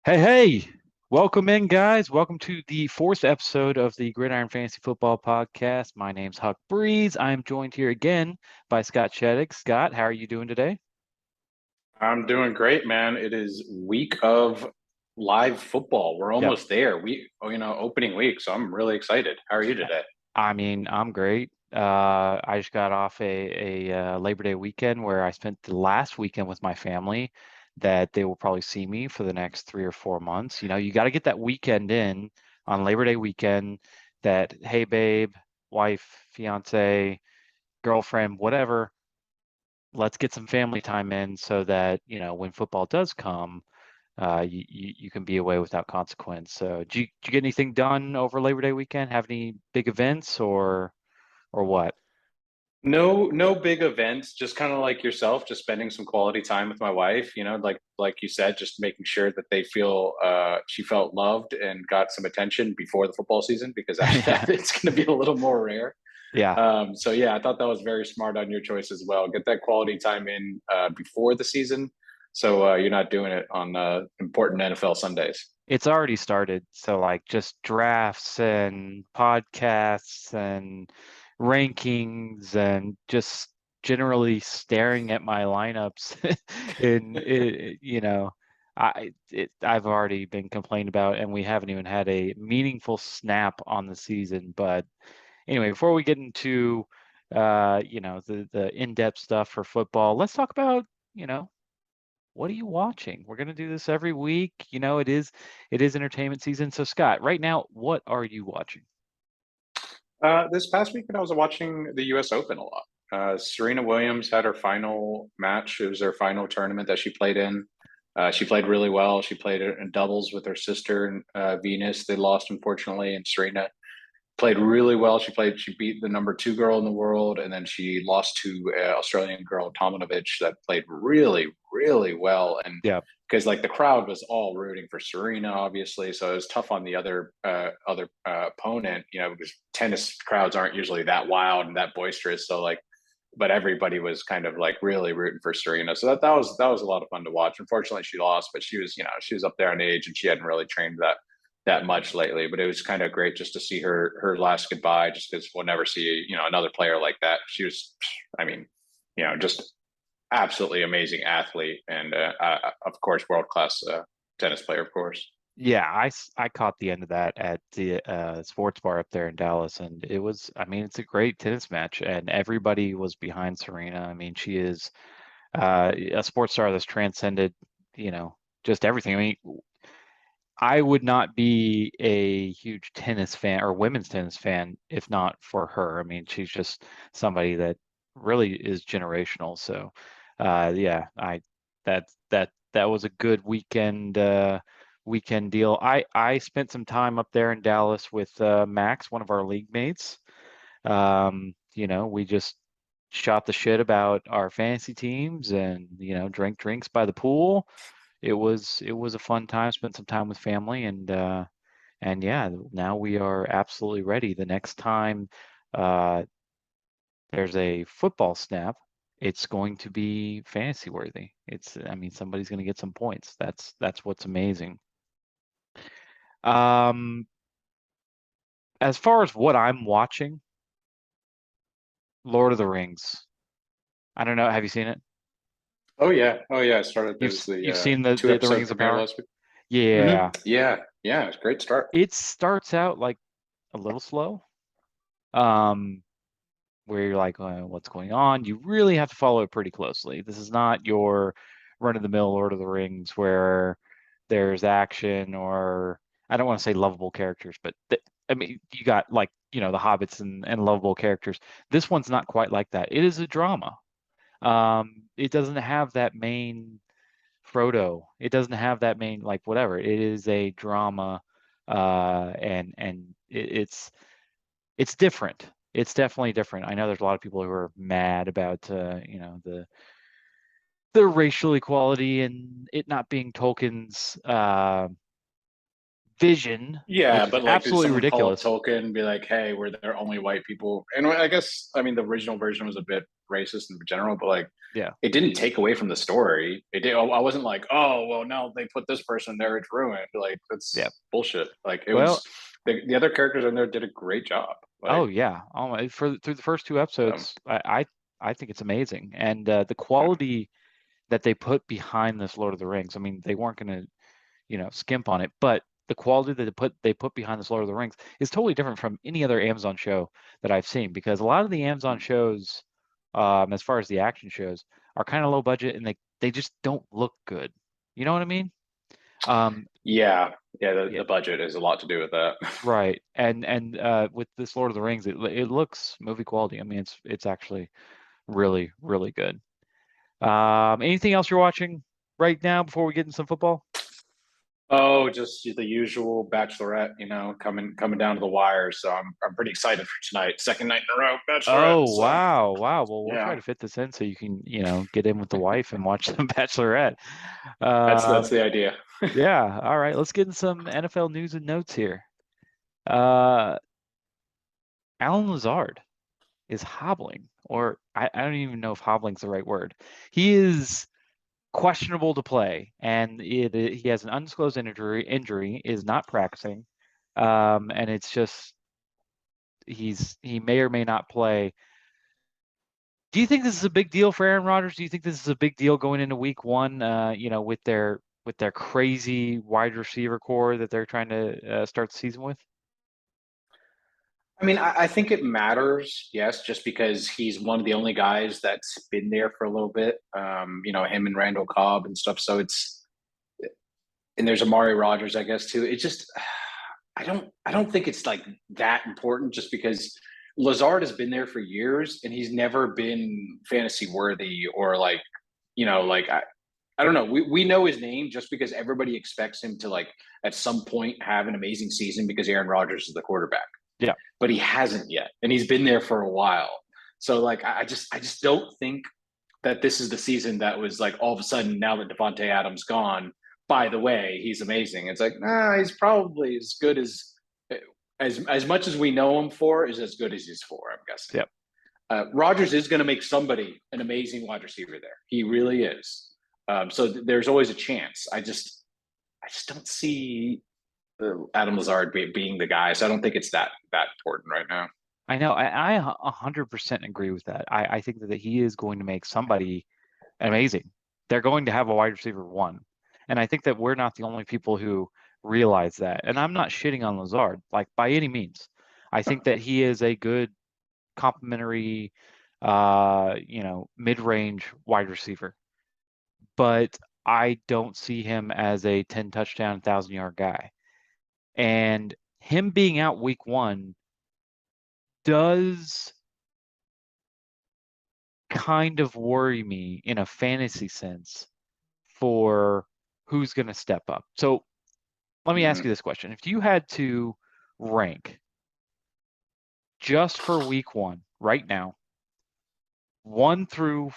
Hey, welcome in, guys. Welcome to the fourth episode of the Gridiron Fantasy Football Podcast. My name's Huck Breeze. I'm joined here again by Scott Sheddick. Scott, how are you doing today? I'm doing great, man. It is week of live football. We're Yep. almost there. Opening week, so I'm really excited. How are you today? I'm great. I just got off a Labor Day weekend where I spent the last weekend with my family that they will probably see me for the next 3 or 4 months. You got to get that weekend in on Labor Day weekend that, hey, babe, wife, fiance, girlfriend, whatever, let's get some family time in so that, when football does come, you can be away without consequence. So, did you get anything done over Labor Day weekend? Have any big events or what? No big events, just kind of like yourself, just spending some quality time with my wife, like you said, just making sure that they feel she felt loved and got some attention before the football season because after Yeah, that it's going to be a little more rare. yeah. So yeah, I thought that was very smart on your choice as well. Get that quality time in before the season, so you're not doing it on important NFL Sundays. It's already started. So like just drafts and podcasts and rankings and just generally staring at my lineups and I've already been complained about and we haven't even had a meaningful snap on the season. But anyway, before we get into the in-depth stuff for football, let's talk about, you know, what are you watching? We're going to do this every week. It is entertainment season. So Scott, right now, what are you watching? This past weekend, I was watching the U.S. Open a lot. Serena Williams had her final match. It was her final tournament that she played in. She played really well. She played in doubles with her sister, Venus. They lost, unfortunately, and Serena played really well. She beat the number two girl in the world, and then she lost to Australian girl Tomljanovic that played really, really well. And Yeah. because like the crowd was all rooting for Serena, obviously, so it was tough on the other opponent. Because tennis crowds aren't usually that wild and that boisterous. So like, but everybody was kind of like really rooting for Serena. So that was a lot of fun to watch. Unfortunately, she lost, but she was up there in age and she hadn't really trained that much lately. But it was kind of great just to see her last goodbye, just because we'll never see another player like that. She was, I mean, just absolutely amazing athlete and of course world class tennis player, of course. Yeah, I caught the end of that at the sports bar up there in Dallas, and I mean, it's a great tennis match, and everybody was behind Serena. I mean, she is a sports star that's transcended, you know, just everything. I mean, I would not be a huge tennis fan or women's tennis fan if not for her. I mean, she's just somebody that really is generational. So, yeah, I that was a good weekend deal. I spent some time up there in Dallas with Max, one of our league mates. We just shot the shit about our fantasy teams and drank drinks by the pool. It was a fun time, spent some time with family and yeah, now we are absolutely ready. The next time uh there's a football snap, it's going to be fantasy worthy. I mean, somebody's going to get some points. That's what's amazing. Um as far as what I'm watching, Lord of the Rings. I don't know, have you seen it? Oh yeah, I started. There You've was you've the seen the two the episode Rings of premiere Power? last week. Yeah. Yeah, it's a great start. It starts out like a little slow. Um where you're like, what's going on? You really have to follow it pretty closely. This is not your run-of-the-mill Lord of the Rings where there's action or I don't want to say lovable characters, but I mean, you got like, the hobbits and lovable characters. This one's not quite like that. It is a drama. It doesn't have that main Frodo. It doesn't have that main like whatever. It is a drama, and it's different. It's definitely different. I know there's a lot of people who are mad about the racial equality and it not being Tolkien's vision, Yeah, which is but like, did absolutely someone call up ridiculous. Tolkien and be like, "Hey, we're the only white people"? And I guess, I mean, the original version was a bit racist in general, but like, Yeah. it didn't take away from the story. It did. I wasn't like, "Oh, well, now they put this person there, it's ruined." Like, Yeah. that's bullshit. Like, it Well, was the other characters in there did a great job. oh Like, yeah. Oh my, through the first two so, episodes, I think it's amazing. And the quality that they put behind this Lord of the Rings. I mean, they weren't going to, skimp on it, but the quality that they put behind this Lord of the Rings is totally different from any other Amazon show that I've seen, because a lot of the Amazon shows, as far as the action shows, are kind of low budget, and they just don't look good. You know what I mean? Um, yeah, yeah, yeah, the budget is a lot to do with that. right. And with this Lord of the Rings, it looks movie quality. I mean, it's actually really, really good. Anything else you're watching right now before we get into some football? Oh, just the usual Bachelorette, coming down to the wire. So I'm pretty excited for tonight. Second night in a row, Bachelorette. Oh, So wow. Wow. Well, we'll try yeah, to fit this in so you can, get in with the wife and watch some Bachelorette. that's the idea. Yeah. All right. Let's get in some NFL news and notes here. Uh, Alan Lazard is hobbling, or I don't even know if hobbling's the right word. He is questionable to play, and he has an undisclosed injury, is not practicing. And it's just he may or may not play. Do you think this is a big deal for Aaron Rodgers? Do you think this is a big deal going into week one, with their crazy wide receiver core that they're trying to start the season with? I mean, I think it matters, yes, just because he's one of the only guys that's been there for a little bit. Him and Randall Cobb and stuff. So and there's Amari Rogers, I guess, too. It's just, I don't think it's like that important, just because Lazard has been there for years and he's never been fantasy worthy, or like, like I don't know. We know his name just because everybody expects him to, like, at some point have an amazing season because Aaron Rodgers is the quarterback, Yeah. but he hasn't yet, and he's been there for a while. So like, I just don't think that this is the season that was like, all of a sudden, now that Devontae Adams gone, by the way, he's amazing. It's like, nah, he's probably as good as much as we know him for is as good as he's for, I'm guessing. Yep. Rodgers is going to make somebody an amazing wide receiver there. He really is. So there's always a chance. I just don't see Adam Lazard being the guy. So I don't think it's that important right now. I know. I 100% agree with that. I think that he is going to make somebody amazing. They're going to have a wide receiver one. And I think that we're not the only people who realize that. And I'm not shitting on Lazard, like, by any means. I think that he is a good complementary, mid-range wide receiver. But I don't see him as a 10 touchdown, 1,000-yard guy. And him being out week one does kind of worry me in a fantasy sense for who's going to step up. So let me ask Mm-hmm. you this question. If you had to rank just for week one right now, 1 through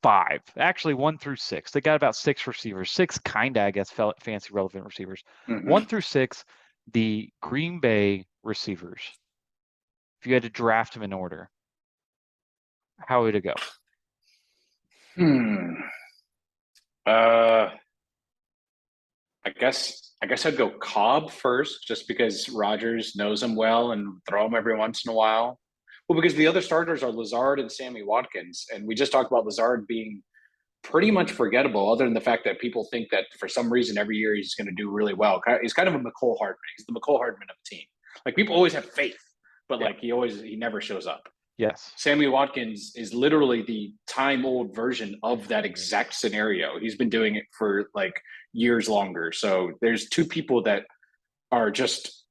5, actually 1 through 6, they got about 6 receivers, six kind of, I guess, fancy relevant receivers. Mm-hmm. 1 through 6, the Green Bay receivers, if you had to draft them in order, how would it go? Hmm. Uh, I guess I'd go Cobb first, just because Rogers knows him well and throw him every once in a while. Well, because the other starters are Lazard and Sammy Watkins, and we just talked about Lazard being pretty much forgettable, other than the fact that people think that for some reason every year he's going to do really well. He's kind of a McCole Hardman. He's the McCole Hardman of the team. Like, people always have faith, but Yeah. like, he never shows up. Yes. Sammy Watkins is literally the time old version of that exact scenario. He's been doing it for like years longer. So there's two people that are just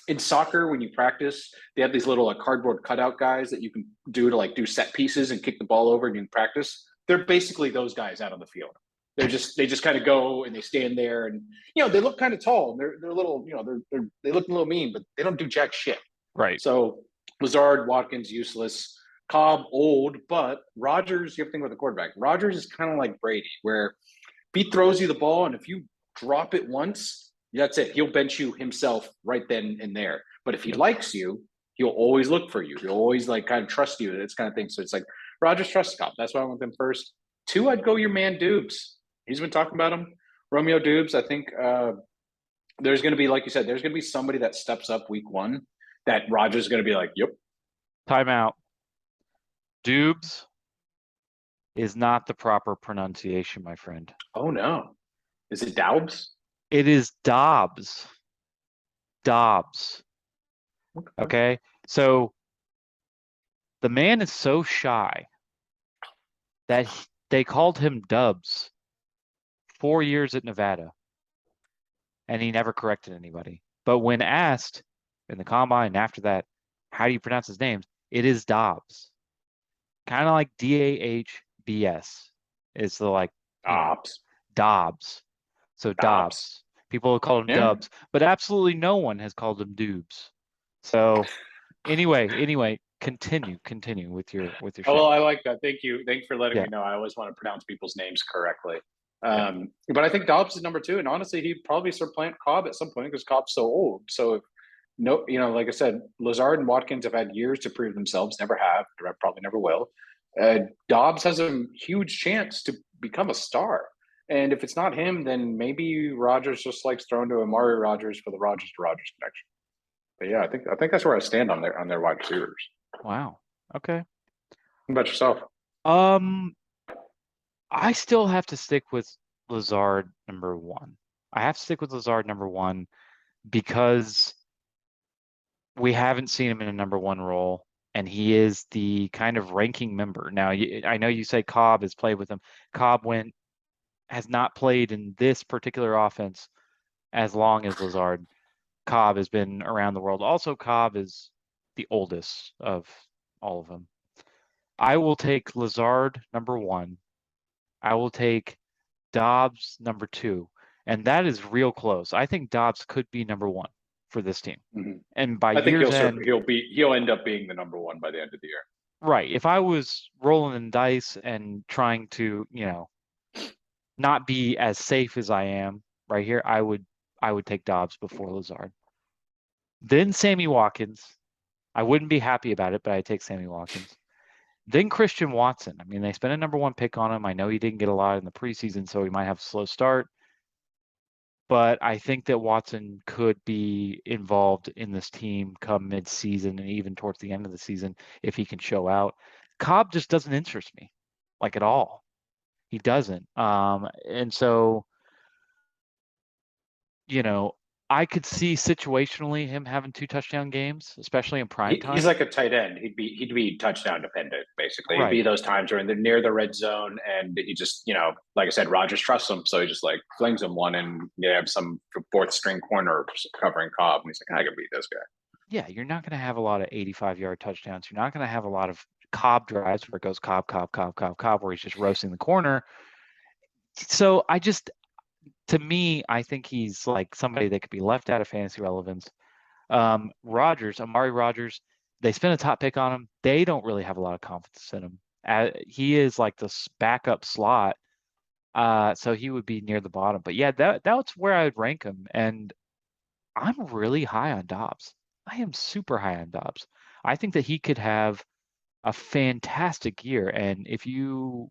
in soccer. When you practice, they have these little, like, cardboard cutout guys that you can do set pieces and kick the ball over, and you can practice. They're basically those guys out on the field. They just kind of go and they stand there, and they look kind of tall, and they're little, they look a little mean, but they don't do jack shit. Right. So Lazard, Watkins, useless. Cobb, old, but Rogers, you have to think about the quarterback. Rogers is kind of like Brady, where he throws you the ball, and if you drop it once, That's it. He'll bench you himself right then and there. But if he Yep. likes you, he'll always look for you. He'll always like kind of trust you. This kind of thing. So it's like Rogers trusts Scott. That's why I went with him first. 2, I'd go your man Dubes. He's been talking about him. Romeo Dubes. I think there's going to be, like you said, there's going to be somebody that steps up week 1 that Rogers is going to be like, yep. Timeout. Dubes is not the proper pronunciation, my friend. Oh no. Is it Daubs? It is Dobbs. Dobbs. Okay. So the man is so shy that they called him Dubs 4 years at Nevada, and he never corrected anybody. But when asked in the combine after that, how do you pronounce his name? It is Dobbs. Kind of like Dahbs. It's the like Dobbs. Dobbs. So Dobbs. People have called him Dubs, but absolutely no one has called him Dubes. So anyway, continue with your Oh, well, shit. I like that. Thank you. Thanks for letting Yeah. me know. I always want to pronounce people's names correctly. Yeah. But I think Dobbs is number 2, and honestly, he'd probably supplant Cobb at some point because Cobb's so old. So, no, like I said, Lazard and Watkins have had years to prove themselves. Never have. Probably never will. Dobbs has a huge chance to become a star. And if it's not him, then maybe Rogers just likes throwing to Amari Rogers for the Rogers to Rogers connection. But yeah, I think that's where I stand on their wide receivers. Wow. Okay. How about yourself? I still have to stick with Lazard number 1. I have to stick with Lazard number 1 because we haven't seen him in a number 1 role, and he is the kind of ranking member. Now, I know you say Cobb has played with him. Cobb has not played in this particular offense as long as Lazard. Cobb has been around the world. Also, Cobb is the oldest of all of them. I will take Lazard number 1. I will take Dobbs number 2, and that is real close. I think Dobbs could be number 1 for this team. Mm-hmm. And by I think year's end, he'll end up being the number 1 by the end of the year. right. If I was rolling the dice and trying to, not be as safe as I am right here, I would take Dobbs before Lazard. Then Sammy Watkins. I wouldn't be happy about it, but I'd take Sammy Watkins. Then Christian Watson. I mean, they spent a number 1 pick on him. I know he didn't get a lot in the preseason, so he might have a slow start. But I think that Watson could be involved in this team come mid-season and even towards the end of the season if he can show out. Cobb just doesn't interest me, like at all. He doesn't. And so, I could see situationally him having 2 touchdown games, especially in prime time. He's like a tight end. He'd be touchdown dependent, basically. Right. It'd be those times where they're near the red zone, and he just, like I said, Rogers trusts him, so he just like flings him one, and you have some 4th string corner covering Cobb, and he's like, I can beat this guy. Yeah, you're not going to have a lot of 85-yard touchdowns. You're not going to have a lot of Cobb drives where it goes Cobb, where he's just roasting the corner. So to me, I think he's like somebody that could be left out of fantasy relevance. Amari Rogers, they spent a top pick on him. They don't really have a lot of confidence in him. He is like the backup slot, so he would be near the bottom. But yeah, that's where I would rank him. And I'm really high on Dobbs. I am super high on Dobbs. I think that he could have a fantastic year. And if you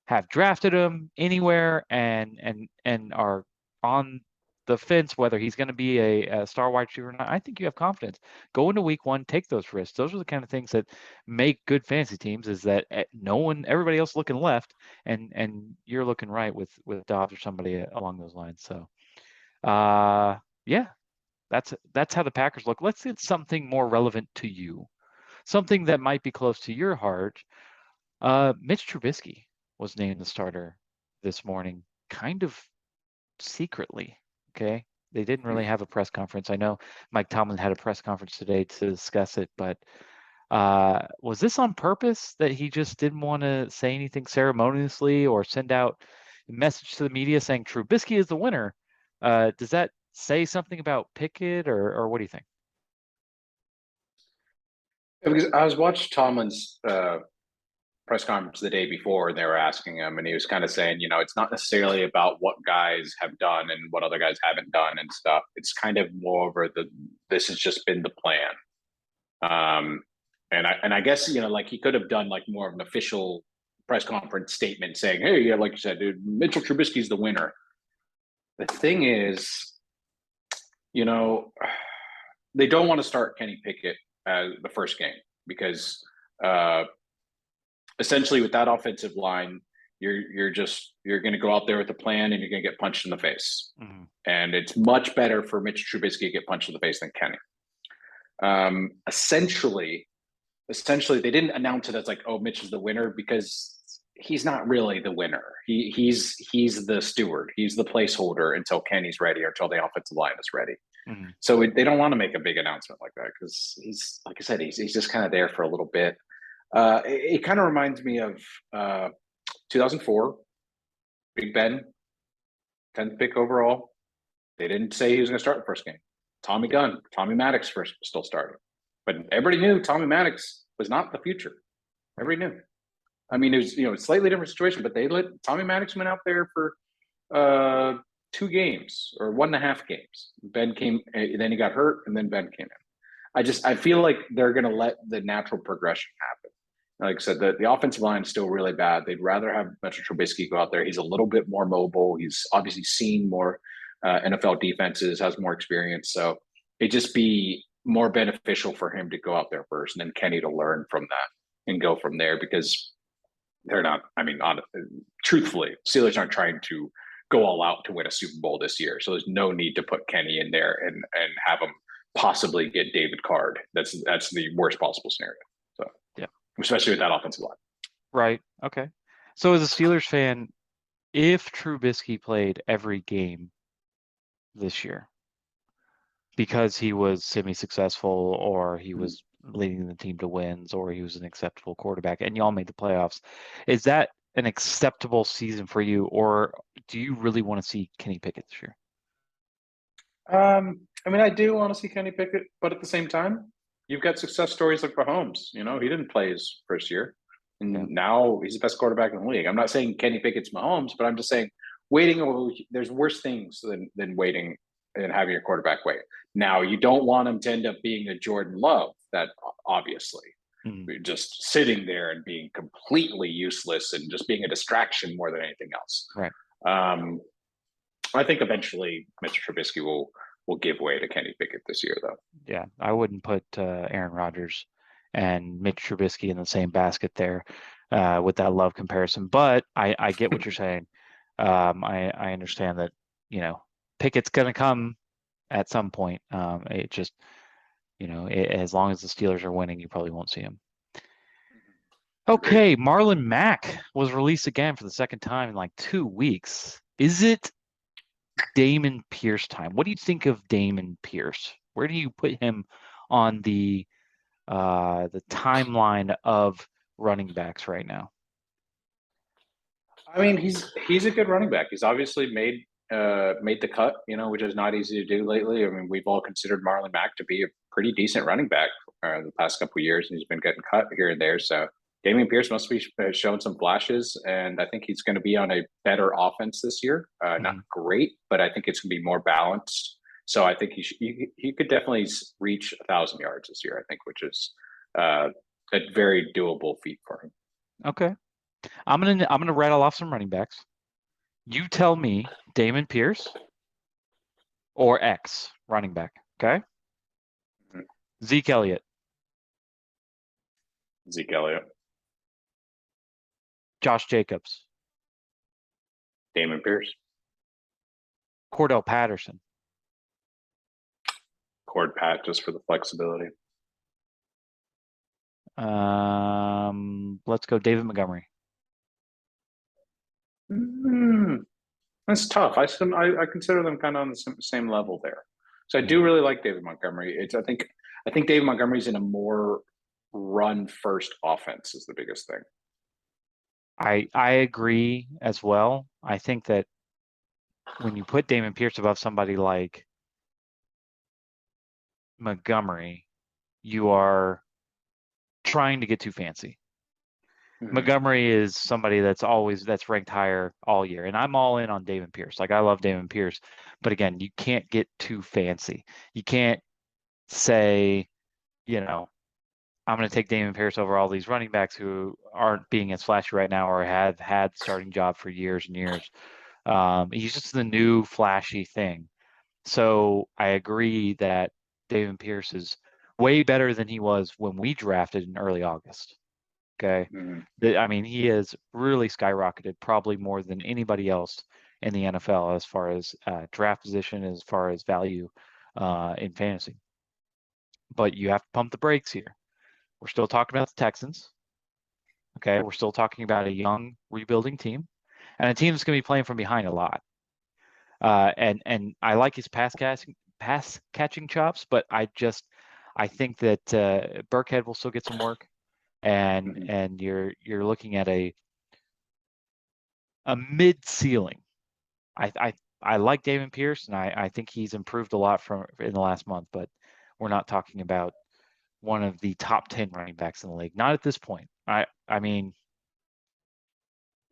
have drafted him anywhere and are on the fence whether he's going to be a star wide receiver or not, I think you have confidence. Go into week 1, take those risks. Those are the kind of things that make good fantasy teams, is that everybody else looking left and you're looking right with Dobbs or somebody along those lines. So yeah, that's how the Packers look. Let's get something more relevant to you, something that might be close to your heart. Mitch Trubisky was named the starter this morning, kind of secretly. Okay. They didn't really have a press conference. I know Mike Tomlin had a press conference today to discuss it, but was this on purpose that he just didn't want to say anything ceremoniously or send out a message to the media saying Trubisky is the winner? Does that say something about Pickett or what do you think? Because I was watching Tomlin's press conference the day before, and they were asking him, and he was kind of saying, it's not necessarily about what guys have done and what other guys haven't done and stuff. It's kind of more over this has just been the plan. And I guess like he could have done like more of an official press conference statement saying, "Hey, yeah, like you said, dude, Mitchell Trubisky's the winner." The thing is, they don't want to start Kenny Pickett as the first game because essentially with that offensive line, you're going to go out there with a plan and you're going to get punched in the face. Mm-hmm. And it's much better for Mitch Trubisky to get punched in the face than Kenny. Essentially, they didn't announce it as like, oh, Mitch is the winner, because he's not really the winner. He's the steward. He's the placeholder until Kenny's ready or until the offensive line is ready. Mm-hmm. So they don't want to make a big announcement like that because he's, like I said, he's just kind of there for a little bit. It kind of reminds me of 2004, Big Ben, 10th pick overall. They didn't say he was going to start the first game. Tommy Maddox first still started. But everybody knew Tommy Maddox was not the future. Everybody knew. I mean, it was a slightly different situation, but they let Tommy Maddox went out there for 2 games or 1.5 games. Ben came, and then he got hurt, and then Ben came in. I feel like they're going to let the natural progression happen. Like I said, the offensive line is still really bad. They'd rather have Mitchell Trubisky go out there. He's a little bit more mobile. He's obviously seen more NFL defenses, has more experience. So it'd just be more beneficial for him to go out there first, and then Kenny to learn from that and go from there, because they're not, truthfully, Steelers aren't trying to go all out to win a Super Bowl this year. So there's no need to put Kenny in there and have him possibly get David Card. That's the worst possible scenario. So yeah, especially with that offensive line. Right. Okay. So as a Steelers fan, if Trubisky played every game this year because he was semi-successful, or he was leading the team to wins, or he was an acceptable quarterback, and y'all made the playoffs, is that an acceptable season for you, or do you really want to see Kenny Pickett this year? I do want to see Kenny Pickett, but at the same time, you've got success stories like Mahomes. He didn't play his first year, and now he's the best quarterback in the league. I'm not saying Kenny Pickett's Mahomes, but I'm just saying there's worse things than waiting and having your quarterback wait. Now, you don't want him to end up being a Jordan Love, that obviously just sitting there and being completely useless and just being a distraction more than anything else. Right. I think eventually Mr. Trubisky will give way to Kenny Pickett this year, though. Yeah, I wouldn't put Aaron Rodgers and Mitch Trubisky in the same basket there with that Love comparison. But I get what you're saying. I understand that, Pickett's going to come at some point. It just, as long as the Steelers are winning, you probably won't see him. Okay, Marlon Mack was released again for the second time in like 2 weeks. Is it Damon Pierce time? What do you think of Damon Pierce? Where do you put him on the timeline of running backs right now? He's a good running back. He's obviously made the cut, which is not easy to do lately. We've all considered Marlon Mack to be a pretty decent running back the past couple of years, and he's been getting cut here and there. So Damian Pierce must be showing some flashes, and I think he's going to be on a better offense this year. Not great, but I think it's going to be more balanced. So I think he could definitely reach 1,000 yards this year, I think, which is a very doable feat for him. Okay. I'm gonna rattle off some running backs. You tell me Damon Pierce or X running back, okay? Zeke Elliott. Josh Jacobs. Damon Pierce. Cordell Patterson. Cord Pat, just for the flexibility. Let's go David Montgomery. That's tough. I consider them kind of on the same level there. So I do really like David Montgomery. I think David Montgomery's in a more run first offense is the biggest thing. I agree as well. I think that when you put Damon Pierce above somebody like Montgomery, you are trying to get too fancy. Mhm. Montgomery is somebody that's ranked higher all year, and I'm all in on David Pierce. Like I love David Pierce, but again, you can't get too fancy. You can't say, you know, I'm going to take David Pierce over all these running backs who aren't being as flashy right now or have had starting job for years and years. He's just the new flashy thing. So I agree that David Pierce is way better than he was when we drafted in early August. Okay. Mhm. I mean, he has really skyrocketed probably more than anybody else in the NFL as far as draft position, as far as value in fantasy. But you have to pump the brakes here. We're still talking about the Texans. Okay. We're still talking about a young rebuilding team and a team that's going to be playing from behind a lot. And I like his pass catching chops, but I think that Burkhead will still get some work, and Mhm. you're looking at a mid ceiling. I, I I like David Pierce, and I think he's improved a lot from in the last month, but we're not talking about one of the top 10 running backs in the league. Not at this point. I mean,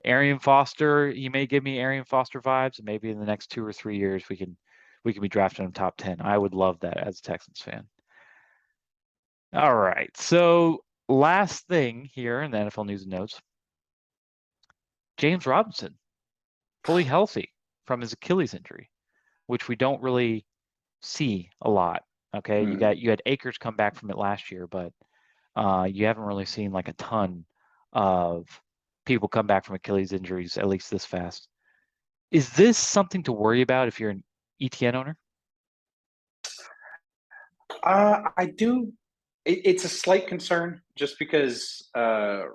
Arian Foster, he may give me Arian Foster vibes, and maybe in the next 2 or 3 years we can be drafting him top 10. I would love that as a Texans fan. All right. So last thing here in the NFL news and notes, James Robinson, fully healthy from his Achilles injury, which we don't really see a lot. Okay. Mhm. You had Akers come back from it last year, but you haven't really seen like a ton of people come back from Achilles injuries, at least this fast. Is this something to worry about if you're an ETN owner? I do. It's a slight concern just because they're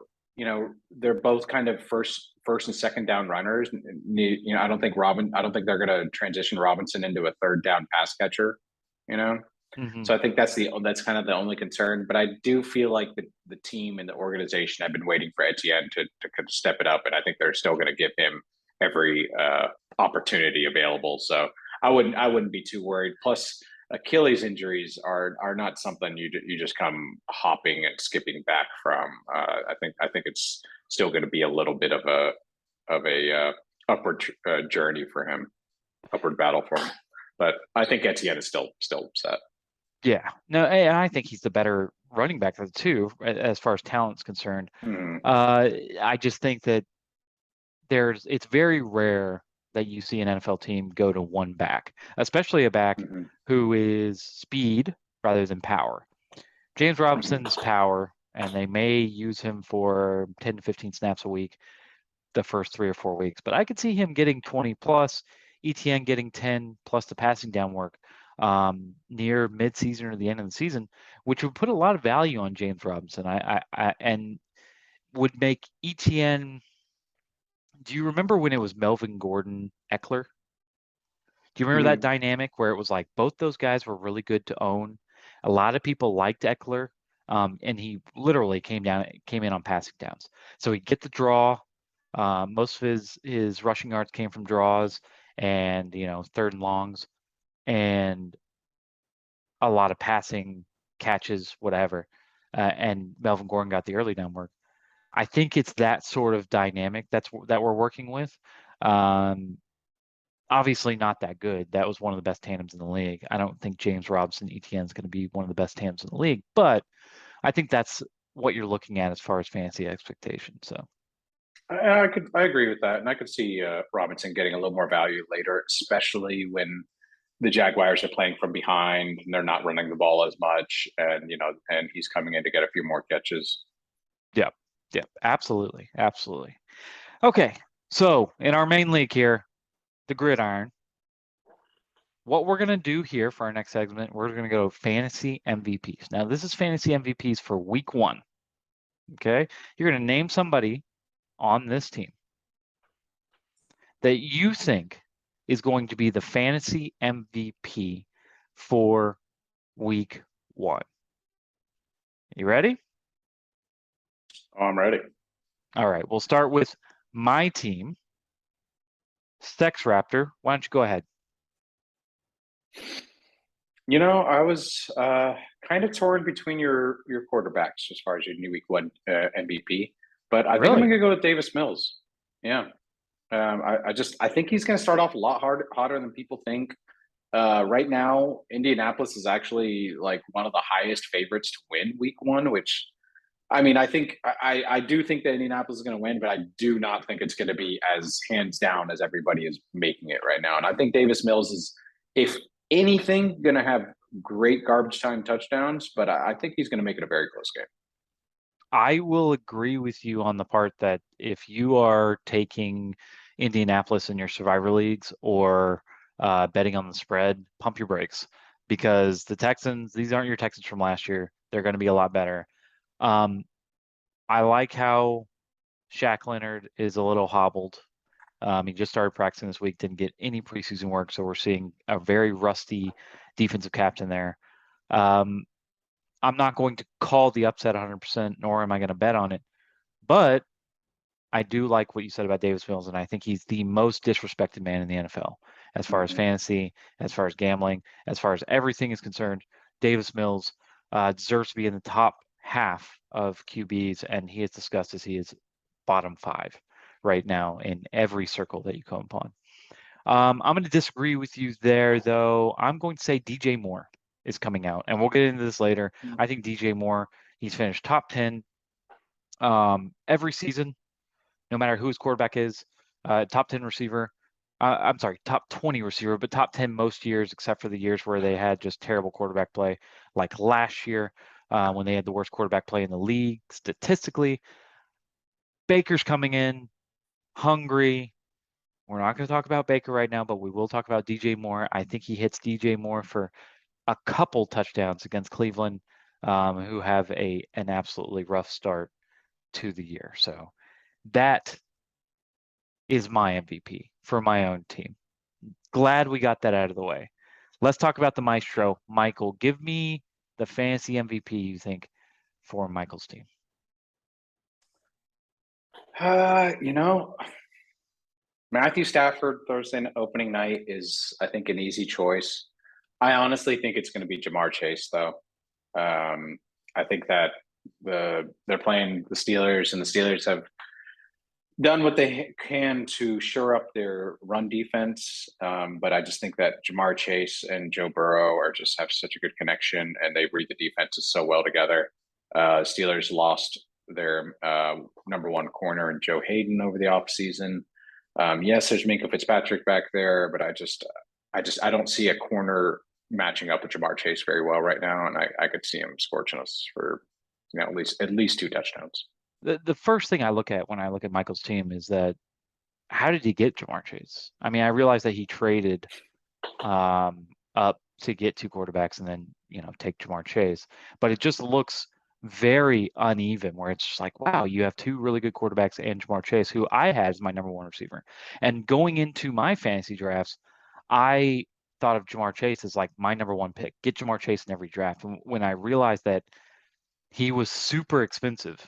both kind of first and second down runners. I don't think they're going to transition Robinson into a third down pass catcher. You know, Hmm. so I think that's kind of the only concern. But I do feel like the team and the organization have been waiting for Etienne to kind of step it up, and I think they're still going to give him every opportunity available. So I wouldn't be too worried. Plus, Achilles injuries are not something you just come hopping and skipping back from. I think it's still going to be a little bit of a upward journey for him, upward battle for him. But I think Etienne is still set. Yeah. No, and I think he's the better running back of the two as far as talent's concerned. Mm-hmm. Uh, I just think that it's very rare that you see an NFL team go to one back, especially a back Mm-hmm. who is speed rather than power. James Robinson's Mm-hmm. power, and they may use him for 10 to 15 snaps a week the first 3 or 4 weeks, but I could see him getting 20 plus, ETN getting 10 plus the passing down work near midseason or the end of the season, which would put a lot of value on James Robinson. And would make ETN. Do you remember when it was Melvin Gordon, Eckler? Do you remember that Mm-hmm. dynamic where it was like both those guys were really good to own? A lot of people liked Eckler, and he literally came in on passing downs. So he'd get the draw. Most of his rushing yards came from draws and third and longs, and a lot of passing catches, whatever. And Melvin Gordon got the early down work. I think it's that sort of dynamic that we're working with. Um, Obviously not that good. That was one of the best tandems in the league. I don't think James Robinson ETN is going to be one of the best tandems in the league, but I think that's what you're looking at as far as fantasy expectations. So I agree with that, and I could see Robinson getting a little more value later, especially when the Jaguars are playing from behind and they're not running the ball as much, and he's coming in to get a few more catches. yeah, yeah, absolutely, absolutely. Okay, so in our main league here, the Gridiron, what we're going to do here for our next segment, we're going to go fantasy MVPs. Now, this is fantasy MVPs for week one. Okay, you're going to name somebody on this team that you think is going to be the fantasy MVP for week one. You ready? Oh, I'm ready. All right, we'll start with my team, Sex Raptor. Why don't you go ahead? I was kind of torn between your quarterbacks as far as your new week one MVP, but I think I'm Really? gonna go with Davis Mills. Yeah. I think he's going to start off a lot hotter than people think. Right now, Indianapolis is actually like one of the highest favorites to win Week 1. Which I mean, I do think that Indianapolis is going to win, but I do not think it's going to be as hands down as everybody is making it right now. And I think Davis Mills is, if anything, going to have great garbage time touchdowns, but I think he's going to make it a very close game. I will agree with you on the part that if you are taking Indianapolis in your survivor leagues or betting on the spread, pump your brakes because the Texans, these aren't your Texans from last year. They're going to be a lot better. Um, I like how Shaq Leonard is a little hobbled. He just started practicing this week, didn't get any preseason work, so we're seeing a very rusty defensive captain there. Um, I'm not going to call the upset 100%, nor am I going to bet on it. But I do like what you said about Davis Mills, and I think he's the most disrespected man in the NFL as far as Mm-hmm. fantasy, as far as gambling, as far as everything is concerned. Davis Mills deserves to be in the top half of QBs, and he is discussed as he is bottom 5 right now in every circle that you come upon. I'm going to disagree with you there, though. I'm going to say DJ Moore is coming out, and we'll get into this later. I think DJ Moore, he's finished top 10 every season, no matter who his quarterback is. Top 10 receiver. I'm sorry, top 20 receiver, but top 10 most years, except for the years where they had just terrible quarterback play, like last year when they had the worst quarterback play in the league statistically. Baker's coming in hungry. We're not going to talk about Baker right now, but we will talk about DJ Moore. I think he hits DJ Moore for a couple touchdowns against Cleveland, who have an absolutely rough start to the year. So that is my MVP for my own team. Glad we got that out of the way. Let's talk about the maestro, Michael. Give me the fantasy MVP you think for Michael's team. You know, Matthew Stafford Thursday opening night is, I think, an easy choice. I honestly think it's going to be Jamar Chase, though. I think that they're playing the Steelers, and the Steelers have done what they can to shore up their run defense. But I just think that Jamar Chase and Joe Burrow are just have such a good connection, and they read the defenses so well together. Steelers lost their number one corner in Joe Hayden over the offseason. Yes, there's Minka Fitzpatrick back there, but I don't see a corner matching up with Jamar Chase very well right now, and I could see him scorching us for at least 2 touchdowns. The first thing I look at when I look at Michael's team is that how did he get Jamar Chase? I mean, I realize that he traded up to get 2 quarterbacks and then take Jamar Chase, but it just looks very uneven where it's just like, wow, you have 2 really good quarterbacks and Jamar Chase, who I had as my number 1 receiver. And going into my fantasy drafts, I thought of Jamar Chase as like my number 1 pick. Get Jamar Chase in every draft. And when I realized that he was super expensive,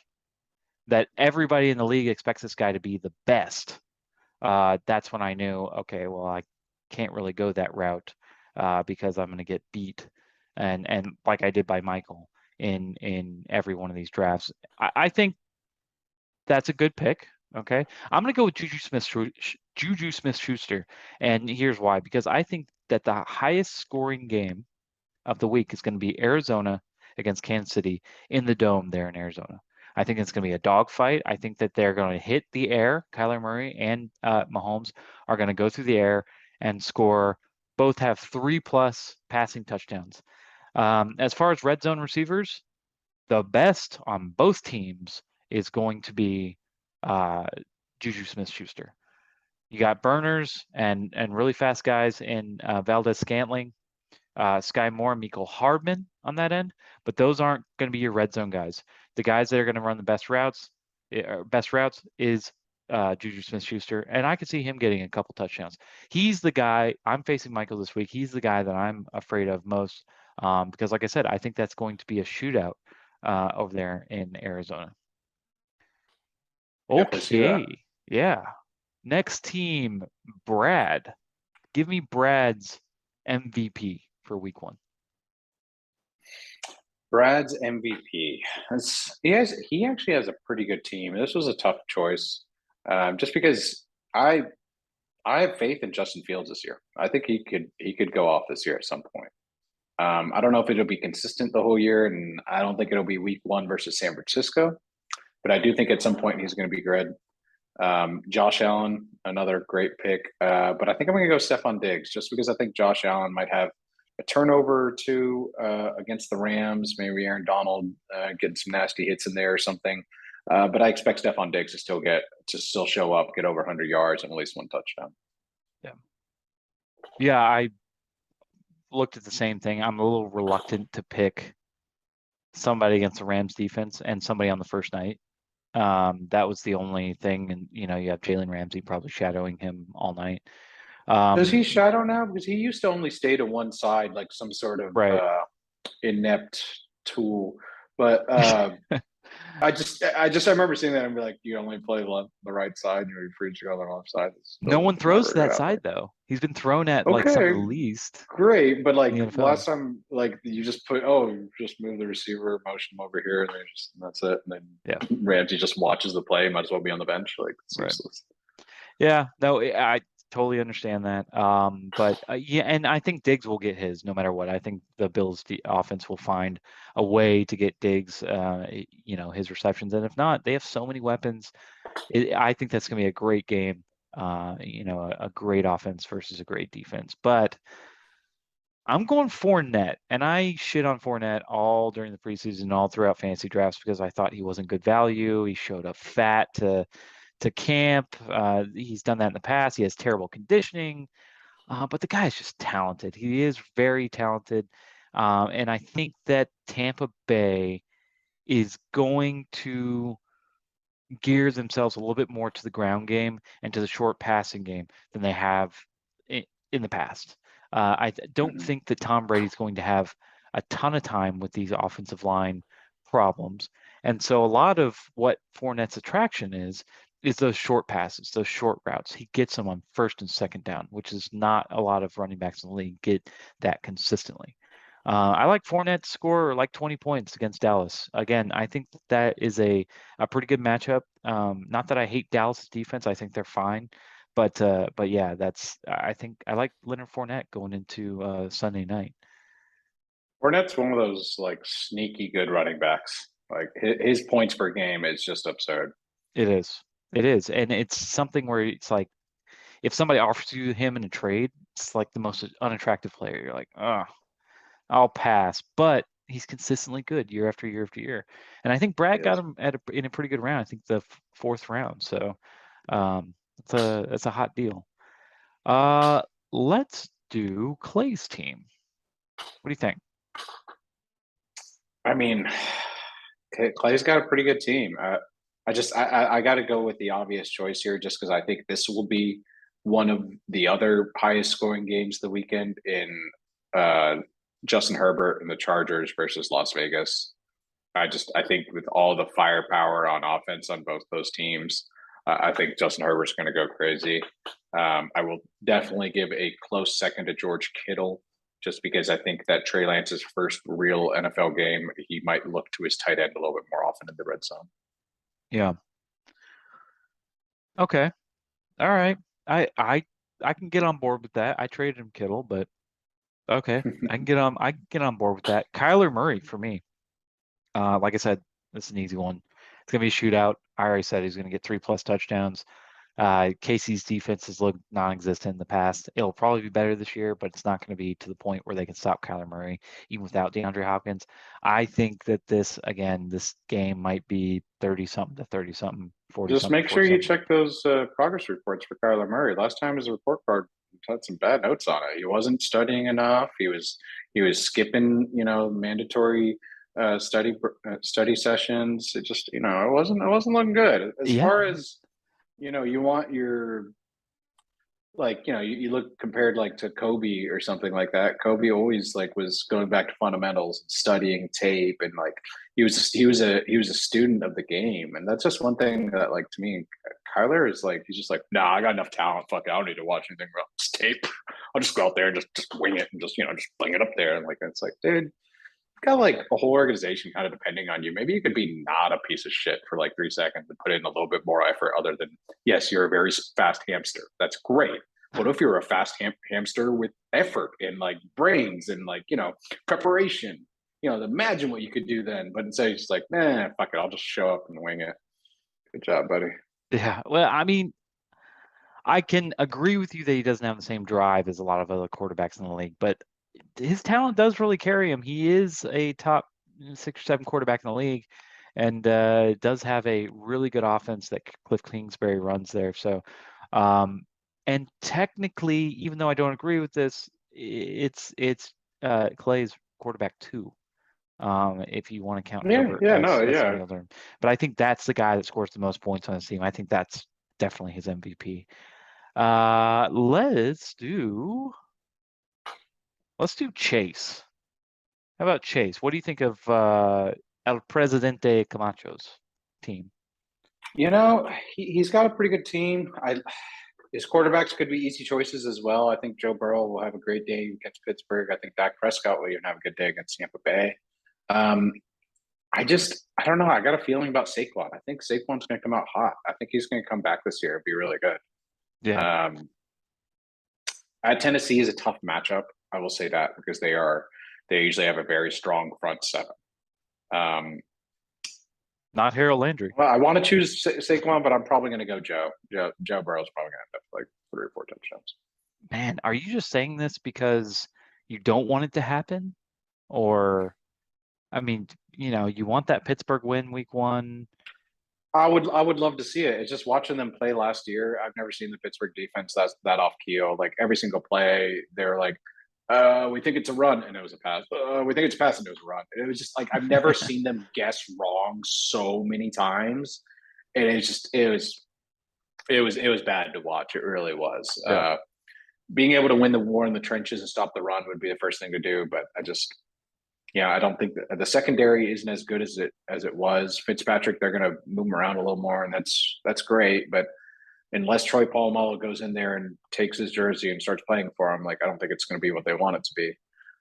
that everybody in the league expects this guy to be the best, that's when I knew, okay, well, I can't really go that route because I'm going to get beat, and like I did by Michael in every one of these drafts. I think that's a good pick. Okay, I'm going to go with Juju Smith-Schuster, and here's why: because I think that the highest scoring game of the week is going to be Arizona against Kansas City in the Dome there in Arizona. I think it's going to be a dogfight. I think that they're going to hit the air. Kyler Murray and Mahomes are going to go through the air and score. Both have 3+ passing touchdowns. As far as red zone receivers, the best on both teams is going to be Juju Smith-Schuster. You got burners and really fast guys in Valdez-Scantling, Sky Moore, Mecole Hardman on that end, but those aren't going to be your red zone guys. The guys that are going to run the best routes is Juju Smith-Schuster, and I could see him getting a couple touchdowns. He's the guy. I'm facing Michael this week. He's the guy that I'm afraid of most because, like I said, I think that's going to be a shootout over there in Arizona. Definitely see that. Okay, yeah. Next team, Brad. Give me Brad's MVP for week 1. Brad's MVP. He actually has a pretty good team. This was a tough choice, just because I have faith in Justin Fields this year. I think he could go off this year at some point. I don't know if it'll be consistent the whole year, and I don't think it'll be week one versus San Francisco, but I do think at some point he's going to be good. Josh Allen, another great pick. But I think I'm going to go Stephon Diggs just because I think Josh Allen might have a turnover or two against the Rams. Maybe Aaron Donald getting some nasty hits in there or something. But I expect Stephon Diggs to still show up, get over 100 yards and at least one touchdown. Yeah. Yeah, I looked at the same thing. I'm a little reluctant to pick somebody against the Rams defense and somebody on the first night. That was the only thing. And, you have Jalen Ramsey probably shadowing him all night. Does he shadow now? Because he used to only stay to one side, like some sort of Right. inept tool. But I remember seeing that and be like, you only play the right side, you're free to go on the left side. No one throws to that side, though. He's been thrown at like some of the least. Great, but like in the NFL. last time, like you just move the receiver, motion him over here, and that's it. And then Ramsey just watches the play, might as well be on the bench. Like it's useless. Yeah, no, I totally understand that. But yeah, and I think Diggs will get his no matter what. I think the Bills' offense will find a way to get Diggs, his receptions. And if not, they have so many weapons. I think that's going to be a great game. A great offense versus a great defense. But I'm going Fournette, and I shit on Fournette all during the preseason, all throughout fantasy drafts because I thought he wasn't good value. He showed up fat to camp. He's done that in the past. He has terrible conditioning, but the guy is just talented. He is very talented. And I think that Tampa Bay is going to gear themselves a little bit more to the ground game and to the short passing game than they have in the past. I don't think that Tom Brady's going to have a ton of time with these offensive line problems. And so a lot of what Fournette's attraction is those short passes, those short routes. He gets them on first and second down, which is not a lot of running backs in the league get that consistently. I like Fournette to score like 20 points against Dallas. Again, I think that is a pretty good matchup. Not that I hate Dallas' defense. I think they're fine. But yeah, I think I like Leonard Fournette going into Sunday night. Fournette's one of those like sneaky good running backs. Like his points per game is just absurd. It is, and it's something where it's like if somebody offers you him in a trade, it's like the most unattractive player. You're like, oh, I'll pass. But he's consistently good year after year after year, and I think Brad got him in a pretty good round. I think the fourth round. So it's a hot deal. Let's do Clay's team. What do you think? I mean, Clay's got a pretty good team. I got to go with the obvious choice here, just because I think this will be one of the other highest scoring games of the weekend in Justin Herbert and the Chargers versus Las Vegas. I think with all the firepower on offense on both those teams, I think Justin Herbert's going to go crazy. I will definitely give a close second to George Kittle, just because I think that Trey Lance's first real NFL game, he might look to his tight end a little bit more often in the red zone. Yeah. Okay. All right. I can get on board with that. I traded him Kittle, but okay. I can get on board with that. Kyler Murray for me. Like I said, this is an easy one. It's gonna be a shootout. I already said he's gonna get 3+ touchdowns. Casey's defense has looked non-existent in the past. It'll probably be better this year, but it's not going to be to the point where they can stop Kyler Murray, even without DeAndre Hopkins. I think that this game might be 30-something to 30-something, 40. Just make sure you check those progress reports for Kyler Murray. Last time his report card had some bad notes on it. He wasn't studying enough. He was skipping, mandatory study sessions. It just, it wasn't looking good. As far as you want your you look compared like to Kobe or something like that. Kobe always was going back to fundamentals, studying tape, and he was a student of the game. And that's just one thing that to me, Kyler is he's just nah, I got enough talent. Fuck it, I don't need to watch anything about this tape. I'll just go out there and just wing it and just fling it up there. And it's dude, got like a whole organization kind of depending on you. Maybe you could be not a piece of shit for like 3 seconds and put in a little bit more effort. Other than yes, you're a very fast hamster. That's great. What if you're a fast hamster with effort and like brains and like preparation? Imagine what you could do then. But instead, you're just like, nah, fuck it. I'll just show up and wing it. Good job, buddy. Yeah. Well, I mean, I can agree with you that he doesn't have the same drive as a lot of other quarterbacks in the league, but his talent does really carry him. He is a top 6 or 7 quarterback in the league, and does have a really good offense that Cliff Kingsbury runs there. So, and technically, even though I don't agree with this, it's Clay's quarterback 2. If you want to count Yeah, Gilbert yeah, no, as yeah. fielder, but I think that's the guy that scores the most points on his team. I think that's definitely his MVP. Let's do Chase. How about Chase? What do you think of El Presidente Camacho's team? He's got a pretty good team. His quarterbacks could be easy choices as well. I think Joe Burrow will have a great day against Pittsburgh. I think Dak Prescott will even have a good day against Tampa Bay. Um, I don't know. I got a feeling about Saquon. I think Saquon's going to come out hot. I think he's going to come back this year and be really good. Yeah, Um, at Tennessee is a tough matchup. I will say that because they usually have a very strong front seven. Um, not Harold Landry. well, I want to choose Saquon, but I'm probably going to go Joe. Joe Burrow's probably going to end up like 3 or 4 touchdowns. Man, are you just saying this because you don't want it to happen? Or, I mean, you want that Pittsburgh win week 1. I would love to see it. It's just watching them play last year. I've never seen the Pittsburgh defense that off keel. Like every single play, they're like, we think it's a run, and it was a pass. We think it's a pass, and it was a run. And it was just like I've never seen them guess wrong so many times, and it was bad to watch. It really was. Yeah. Being able to win the war in the trenches and stop the run would be the first thing to do, but I don't think that the secondary isn't as good as it was. Fitzpatrick, they're going to move him around a little more, and that's great. But unless Troy Polamalu goes in there and takes his jersey and starts playing for him, like I don't think it's going to be what they want it to be.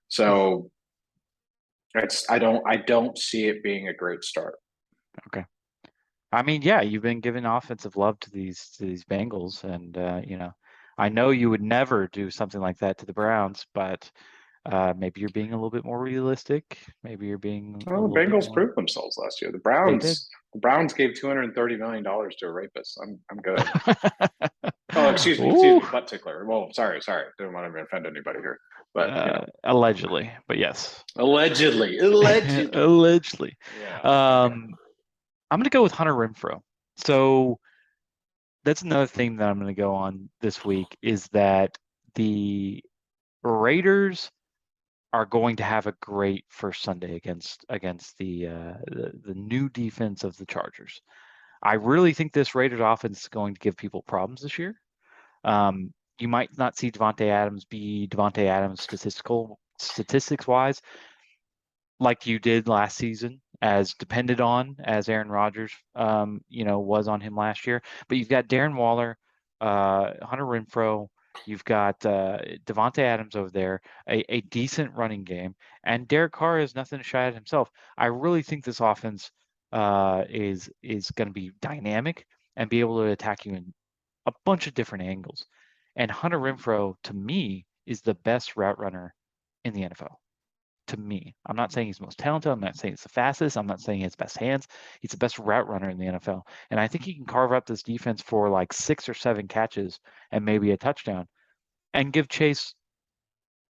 So I don't see it being a great start. Okay. I mean, yeah, you've been giving offensive love to these Bengals, and I know you would never do something like that to the Browns, but maybe you're being a little bit more realistic. Maybe you're being a Well, the little bit Bengals more. proved themselves last year. The They did. Browns gave $230 million to a rapist. I'm good. Oh, excuse me, Ooh, butt tickler. Well, sorry. Don't want to offend anybody here, but. allegedly, but yes, Allegedly. allegedly. Yeah. Okay. I'm gonna go with Hunter Renfrow. So that's another theme that I'm gonna go on this week is that the Raiders are going to have a great first Sunday against the new defense of the Chargers. I really think this Raiders offense is going to give people problems this year. You might not see Devontae Adams be Devontae Adams statistics wise, like you did last season, as depended on as Aaron Rodgers, was on him last year. But you've got Darren Waller, Hunter Renfrow, you've got Devontae Adams over there, a decent running game, and Derek Carr is nothing to shy at himself. I really think this offense is going to be dynamic and be able to attack you in a bunch of different angles. And Hunter Renfrow, to me, is the best route runner in the NFL. To me, I'm not saying he's the most talented. I'm not saying he's the fastest. I'm not saying he has best hands. He's the best route runner in the NFL. And I think he can carve up this defense for like 6 or 7 catches and maybe a touchdown and give Chase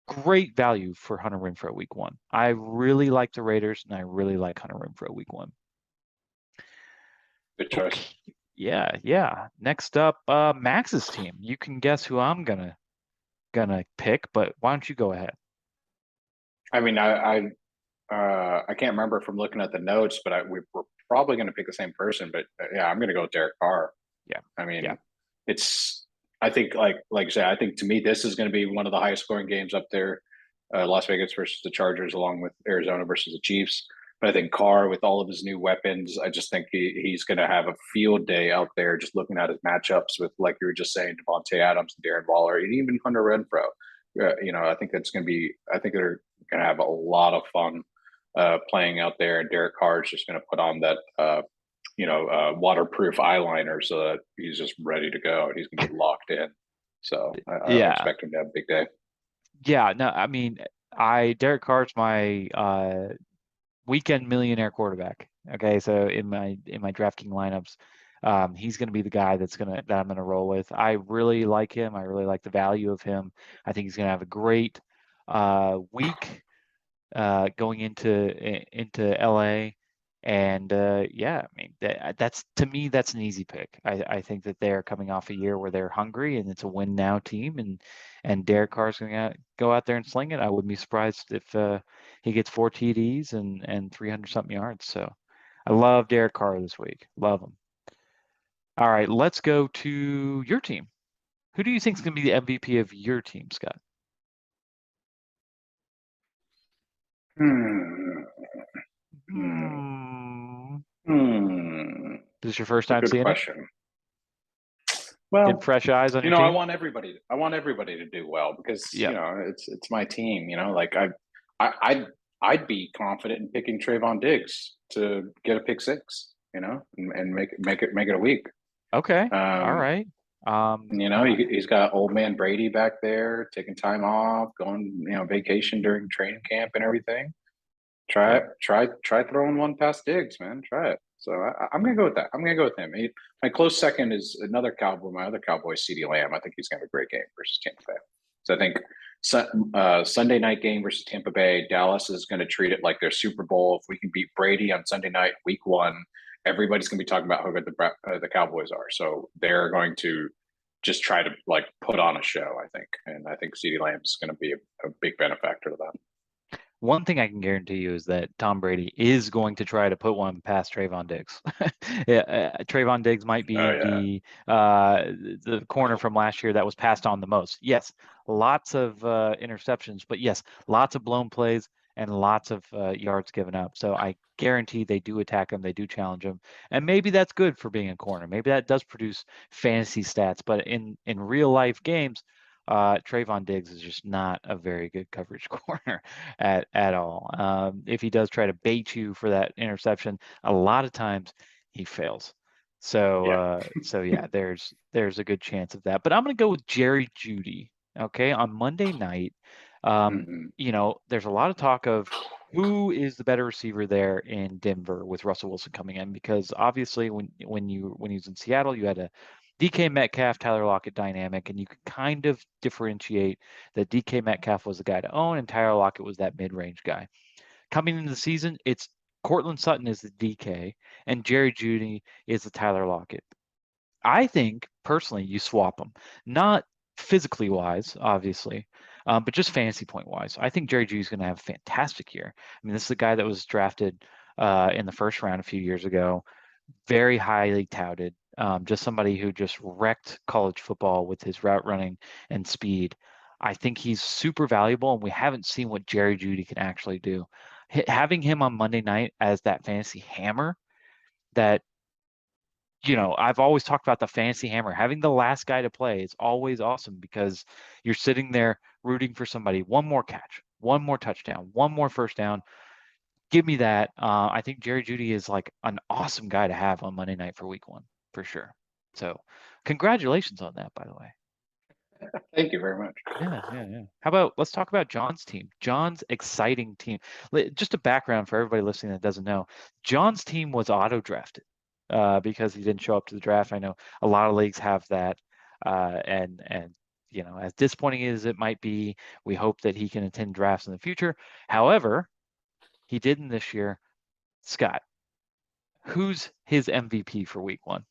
great value for Hunter Renfrow week 1. I really like the Raiders and I really like Hunter Renfrow week 1. Good choice. Okay. Yeah. Next up, Max's team. You can guess who I'm gonna pick, but why don't you go ahead? I mean, I can't remember from looking at the notes, but we're probably going to pick the same person. But yeah, I'm going to go with Derek Carr. Yeah. I mean, Yeah. I think like I said, I think to me this is going to be one of the highest scoring games up there. Las Vegas versus the Chargers, along with Arizona versus the Chiefs. But I think Carr, with all of his new weapons, I just think he's going to have a field day out there. Just looking at his matchups with, like you were just saying, Devontae Adams and Darren Waller, and even Hunter Renfrow. I think that's going to be. I think they're going to have a lot of fun playing out there, and Derek Carr is just going to put on that waterproof eyeliner so that he's just ready to go and he's going to be locked in. So I Yeah. expect him to have a big day. Yeah. No, I mean, Derek Carr's my weekend millionaire quarterback. Okay, so in my DraftKings lineups, he's going to be the guy that I'm going to roll with. I really like him. I really like the value of him. I think he's going to have a great week going into LA. And yeah, I mean that's to me that's an easy pick. I think that they're coming off a year where they're hungry and it's a win now team, and Derek Carr's going to go out there and sling it. I wouldn't be surprised if he gets 4 TDs and 300 something yards. So I love Derek Carr this week. Love him. All right, let's go to your team. Who do you think is going to be the MVP of your team, Scott? Hmm. Hmm. Hmm. Hmm. This is your first It's a time good seeing it? question. Getting Well, fresh eyes on your I team? want everybody. I want everybody to do well because Yep. it's my team. Like I'd be confident in picking Trayvon Diggs to get a pick six. And make it a week. Okay. All Um, right. he's got old man Brady back there taking time off, going vacation during training camp and everything. Try it. Yep. Try throwing one past Diggs, man. Try it. So I'm gonna go with that. I'm gonna go with him. My close second is another Cowboy. My other Cowboy, CeeDee Lamb. I think he's gonna have a great game versus Tampa Bay. So I think Sunday night game versus Tampa Bay, Dallas is going to treat it like their Super Bowl. If we can beat Brady on Sunday night, Week 1, everybody's going to be talking about how good the Cowboys are. So they're going to just try to like put on a show. I think, and I think CeeDee Lamb is going to be a big benefactor of that. One thing I can guarantee you is that Tom Brady is going to try to put one past Trayvon Diggs. Yeah, Trayvon Diggs might Oh be yeah, the corner from last year that was passed on the most. Yes, lots of interceptions, but yes, lots of blown plays and lots of yards given up. So I guarantee they do attack him, they do challenge him, and maybe that's good for being a corner. Maybe that does produce fantasy stats, but in real life games. Trayvon Diggs is just not a very good coverage corner at all. If he does try to bait you for that interception, a lot of times he fails. So yeah. so yeah, there's a good chance of that. But I'm gonna go with Jerry Jeudy. Okay, on Monday night, Mm-hmm. there's a lot of talk of who is the better receiver there in Denver with Russell Wilson coming in because obviously when he was in Seattle, you had a DK Metcalf, Tyler Lockett dynamic, and you could kind of differentiate that DK Metcalf was the guy to own and Tyler Lockett was that mid-range guy. Coming into the season, it's Cortland Sutton is the DK and Jerry Jeudy is the Tyler Lockett. I think personally you swap them, not physically wise, obviously, but just fantasy point wise. I think Jerry Jeudy's going to have a fantastic year. I mean, this is a guy that was drafted in the first round a few years ago, very highly touted. Just somebody who just wrecked college football with his route running and speed. I think he's super valuable, and we haven't seen what Jerry Jeudy can actually do. Having him on Monday night as that fantasy hammer that I've always talked about the fantasy hammer. Having the last guy to play is always awesome because you're sitting there rooting for somebody. One more catch, one more touchdown, one more first down. Give me that. I think Jerry Jeudy is like an awesome guy to have on Monday night for week 1 for sure. So congratulations on that, by the way. Thank you very much. Yeah, yeah, yeah. How about let's talk about John's team. John's exciting team. Just a background for everybody listening that doesn't know. John's team was auto drafted because he didn't show up to the draft. I know a lot of leagues have that, and as disappointing as it might be, we hope that he can attend drafts in the future. However, he didn't this year. Scott, who's his MVP for week 1?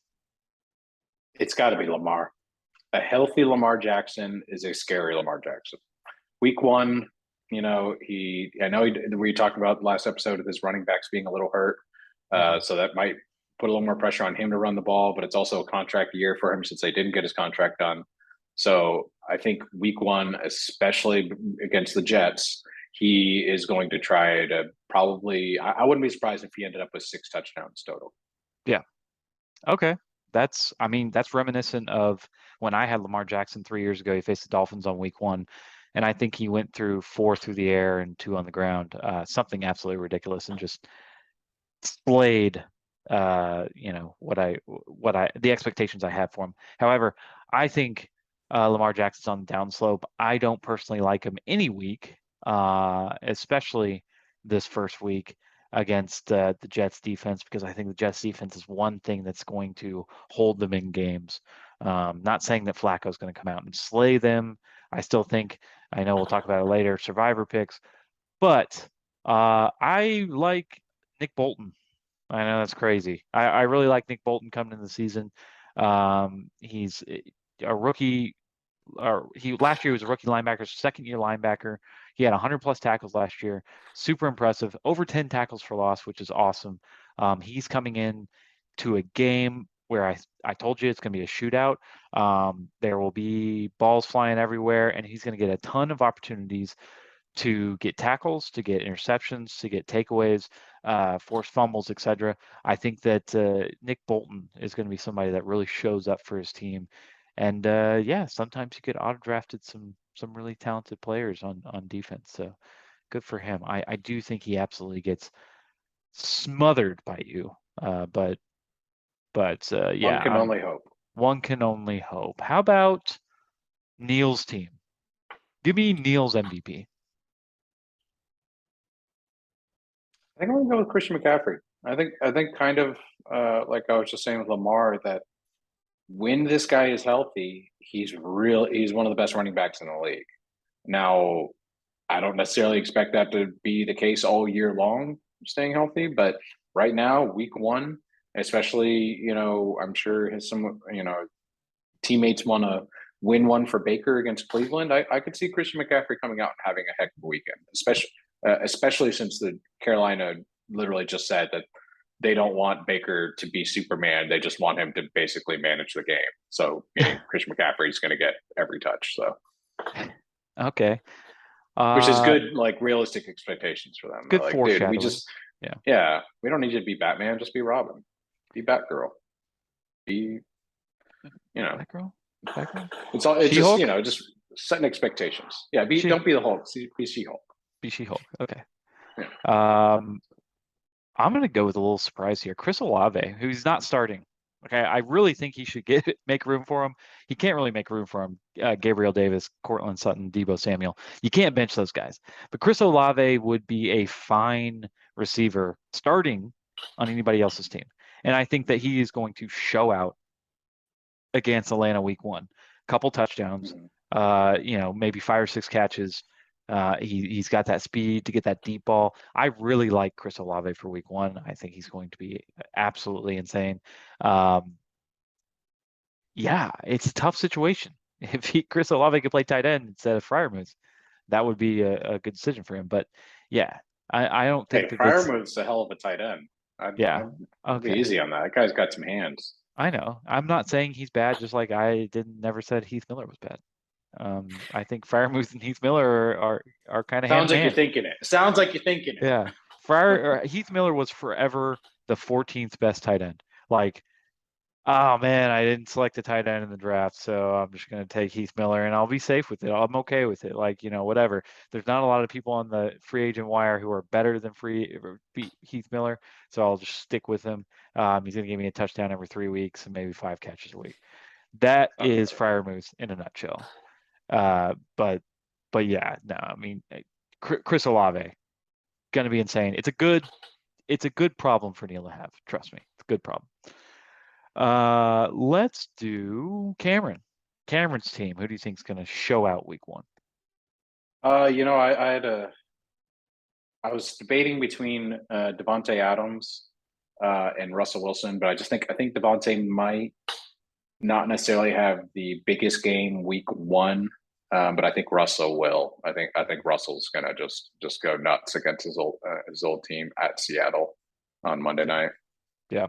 It's got to be Lamar. A healthy Lamar Jackson is a scary Lamar Jackson. Week 1, we talked about last episode of his running backs being a little hurt. Mhm. So that might put a little more pressure on him to run the ball, but it's also a contract year for him since they didn't get his contract done. So I think week 1, especially against the Jets, he is going to try to I wouldn't be surprised if he ended up with 6 touchdowns total. Yeah. Okay. I mean, that's reminiscent of when I had Lamar Jackson 3 years ago. He faced the Dolphins on week 1, and I think he went through 4 through the air and 2 on the ground, something absolutely ridiculous, and just slayed the expectations I had for him. However, I think Lamar Jackson's on the downslope. I don't personally like him any week, especially this first week against the Jets defense, because I think the Jets defense is one thing that's going to hold them in games. Not saying that Flacco's going to come out and slay them. I still think, I know we'll talk about it later, survivor picks, but I like Nick Bolton. I know that's crazy. I really like Nick Bolton coming into the season. He's a rookie. He last year was a rookie linebacker, second year linebacker. He had 100 plus tackles last year. Super impressive. Over 10 tackles for loss, which is awesome. He's coming in to a game where I told you it's going to be a shootout. There will be balls flying everywhere, and he's going to get a ton of opportunities to get tackles, to get interceptions, to get takeaways, forced fumbles, etc. I think that Nick Bolton is going to be somebody that really shows up for his team. And yeah, sometimes you get auto drafted some really talented players on defense. So good for him. I do think he absolutely gets smothered by you. But One yeah, can only hope. one can only hope. How about Neil's team? Give me Neil's MVP. I think I'm gonna go with Christian McCaffrey. I think kind of like I was just saying with Lamar, that when this guy is healthy, he's one of the best running backs in the league. Now, I don't necessarily expect that to be the case all year long, staying healthy, but right now, week one, especially, I'm sure some teammates want to win one for Baker against Cleveland. I could see Christian McCaffrey coming out and having a heck of a weekend, especially since the Carolina literally just said that they don't want Baker to be Superman. They just want him to basically manage the game. So Christian McCaffrey is going to get every touch. So Okay. which is good, like realistic expectations for them. Good Like, dude, foreshadowing. yeah, we don't need you to be Batman. Just be Robin, be Batgirl, be, Batgirl? Batgirl? it's just, She-Hulk? just setting expectations. Yeah, She don't be the Hulk, be She-Hulk. be She-Hulk. Okay. Yeah. I'm gonna go with a little surprise here. Chris Olave, who's not starting. Okay, I really think he should make room for him. He can't really make room for him. Gabriel Davis, Cortland Sutton, Debo Samuel. You can't bench those guys. But Chris Olave would be a fine receiver starting on anybody else's team. And I think that he is going to show out against Atlanta week one. Couple touchdowns, maybe 5 or 6 catches. He's got that speed to get that deep ball. I really like Chris Olave for week one. I think he's going to be absolutely insane. Yeah, it's a tough situation. If Chris Olave could play tight end instead of Freiermuth, that would be a good decision for him. But yeah, I don't think Hey, that that's, Freiermuth's a hell of a tight end. yeah. I'd be Okay. easy on that. That guy's got some hands. I know. I'm not saying he's bad, just like I never said Heath Miller was bad. I think Freiermuth and Heath Miller are kind of hand Sounds in like you're hand. thinking it. Sounds like you're thinking it. Yeah. Heath Miller was forever the 14th best tight end. Like, oh man, I didn't select a tight end in the draft, so I'm just going to take Heath Miller and I'll be safe with it. I'm okay with it. Like, whatever. There's not a lot of people on the free agent wire who are better than Heath Miller, so I'll just stick with him. He's going to give me a touchdown every 3 weeks and maybe 5 catches a week. That is Freiermuth in a nutshell. But yeah, no, I mean, Chris Olave gonna be insane. It's a good problem for Neil to have. Trust me, it's a good problem. Let's do Cameron. Cameron's team. Who do you think is gonna show out week one? I was debating between Devontae Adams and Russell Wilson, but I think Devontae might not necessarily have the biggest game week one, but I think Russell will. I think Russell's gonna just go nuts against his old team at Seattle on Monday night. Yeah.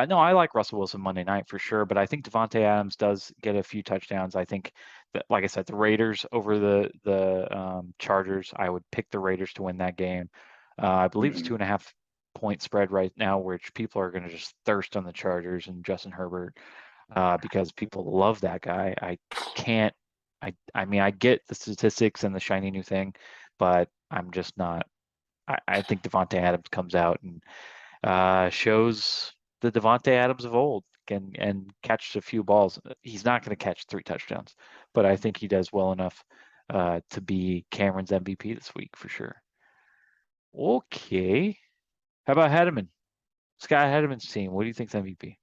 No, I like Russell Wilson Monday night for sure, but I think Devontae Adams does get a few touchdowns. I think that, like I said, the Raiders over the Chargers. I would pick the Raiders to win that game. I believe it's 2.5-point spread right now, which people are going to just thirst on the Chargers and Justin Herbert because people love that guy. I mean, I get the statistics and the shiny new thing, but I'm just not. I think Devontae Adams comes out and shows the Devontae Adams of old and catches a few balls. He's not going to catch 3 touchdowns, but I think he does well enough to be Cameron's MVP this week for sure. Okay. How about Hedman? Scott Hedman's team. What do you think's MVP?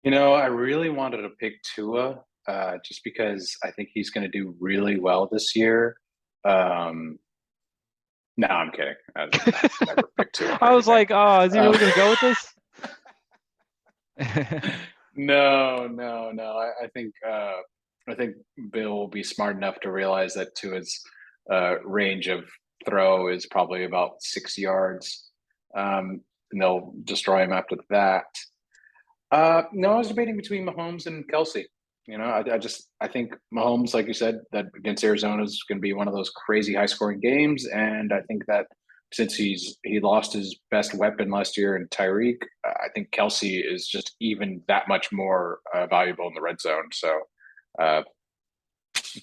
I really wanted to pick Tua, just because I think he's going to do really well this year. No, I'm kidding. I never picked Tua for I was anything. like, oh, is he really going to go with this? No, no, no. I think Bill will be smart enough to realize that Tua's range of throw is probably about 6 yards, and they'll destroy him after that. No, I was debating between Mahomes and Kelsey. I think Mahomes, like you said, that against Arizona is going to be one of those crazy high scoring games, and I think that since he lost his best weapon last year in Tyreek, I think Kelsey is just even that much more valuable in the red zone. So uh,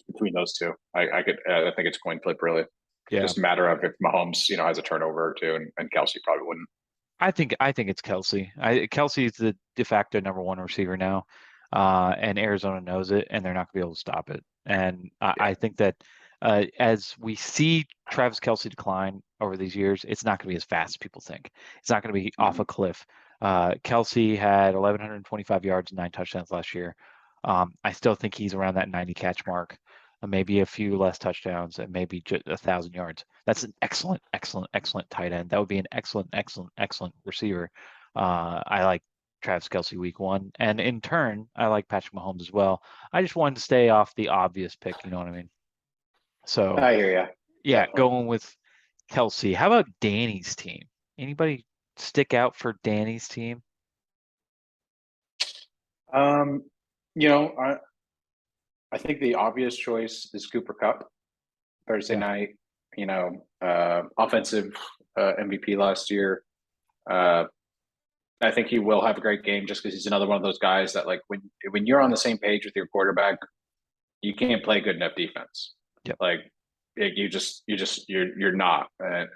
between those two, I think it's coin flip really. Yeah. Just a matter of if Mahomes has a turnover or two, and Kelsey probably wouldn't. I think it's Kelsey. Kelsey is the de facto number one receiver now, and Arizona knows it, and they're not going to be able to stop it. And Yeah. I think that as we see Travis Kelsey decline over these years, it's not going to be as fast as people think. It's not going to be off Mhm. a cliff. Kelsey had 1,125 yards and 9 touchdowns last year. I still think he's around that 90 catch mark, maybe a few less touchdowns, and maybe just 1,000 yards. That's an excellent, excellent, excellent tight end. That would be an excellent, excellent, excellent receiver. I like Travis Kelsey week 1, and in turn, I like Patrick Mahomes as well. I just wanted to stay off the obvious pick. You know what I mean? So I hear you. yeah, Definitely. going with Kelsey. How about Danny's team? Anybody stick out for Danny's team? Um, you know, I think the obvious choice is Cooper Cup Thursday Yeah. night. Offensive MVP last year. Uh, I think he will have a great game just because he's another one of those guys that like when you're on the same page with your quarterback, you can't play good enough defense. Yep. Like you're not. And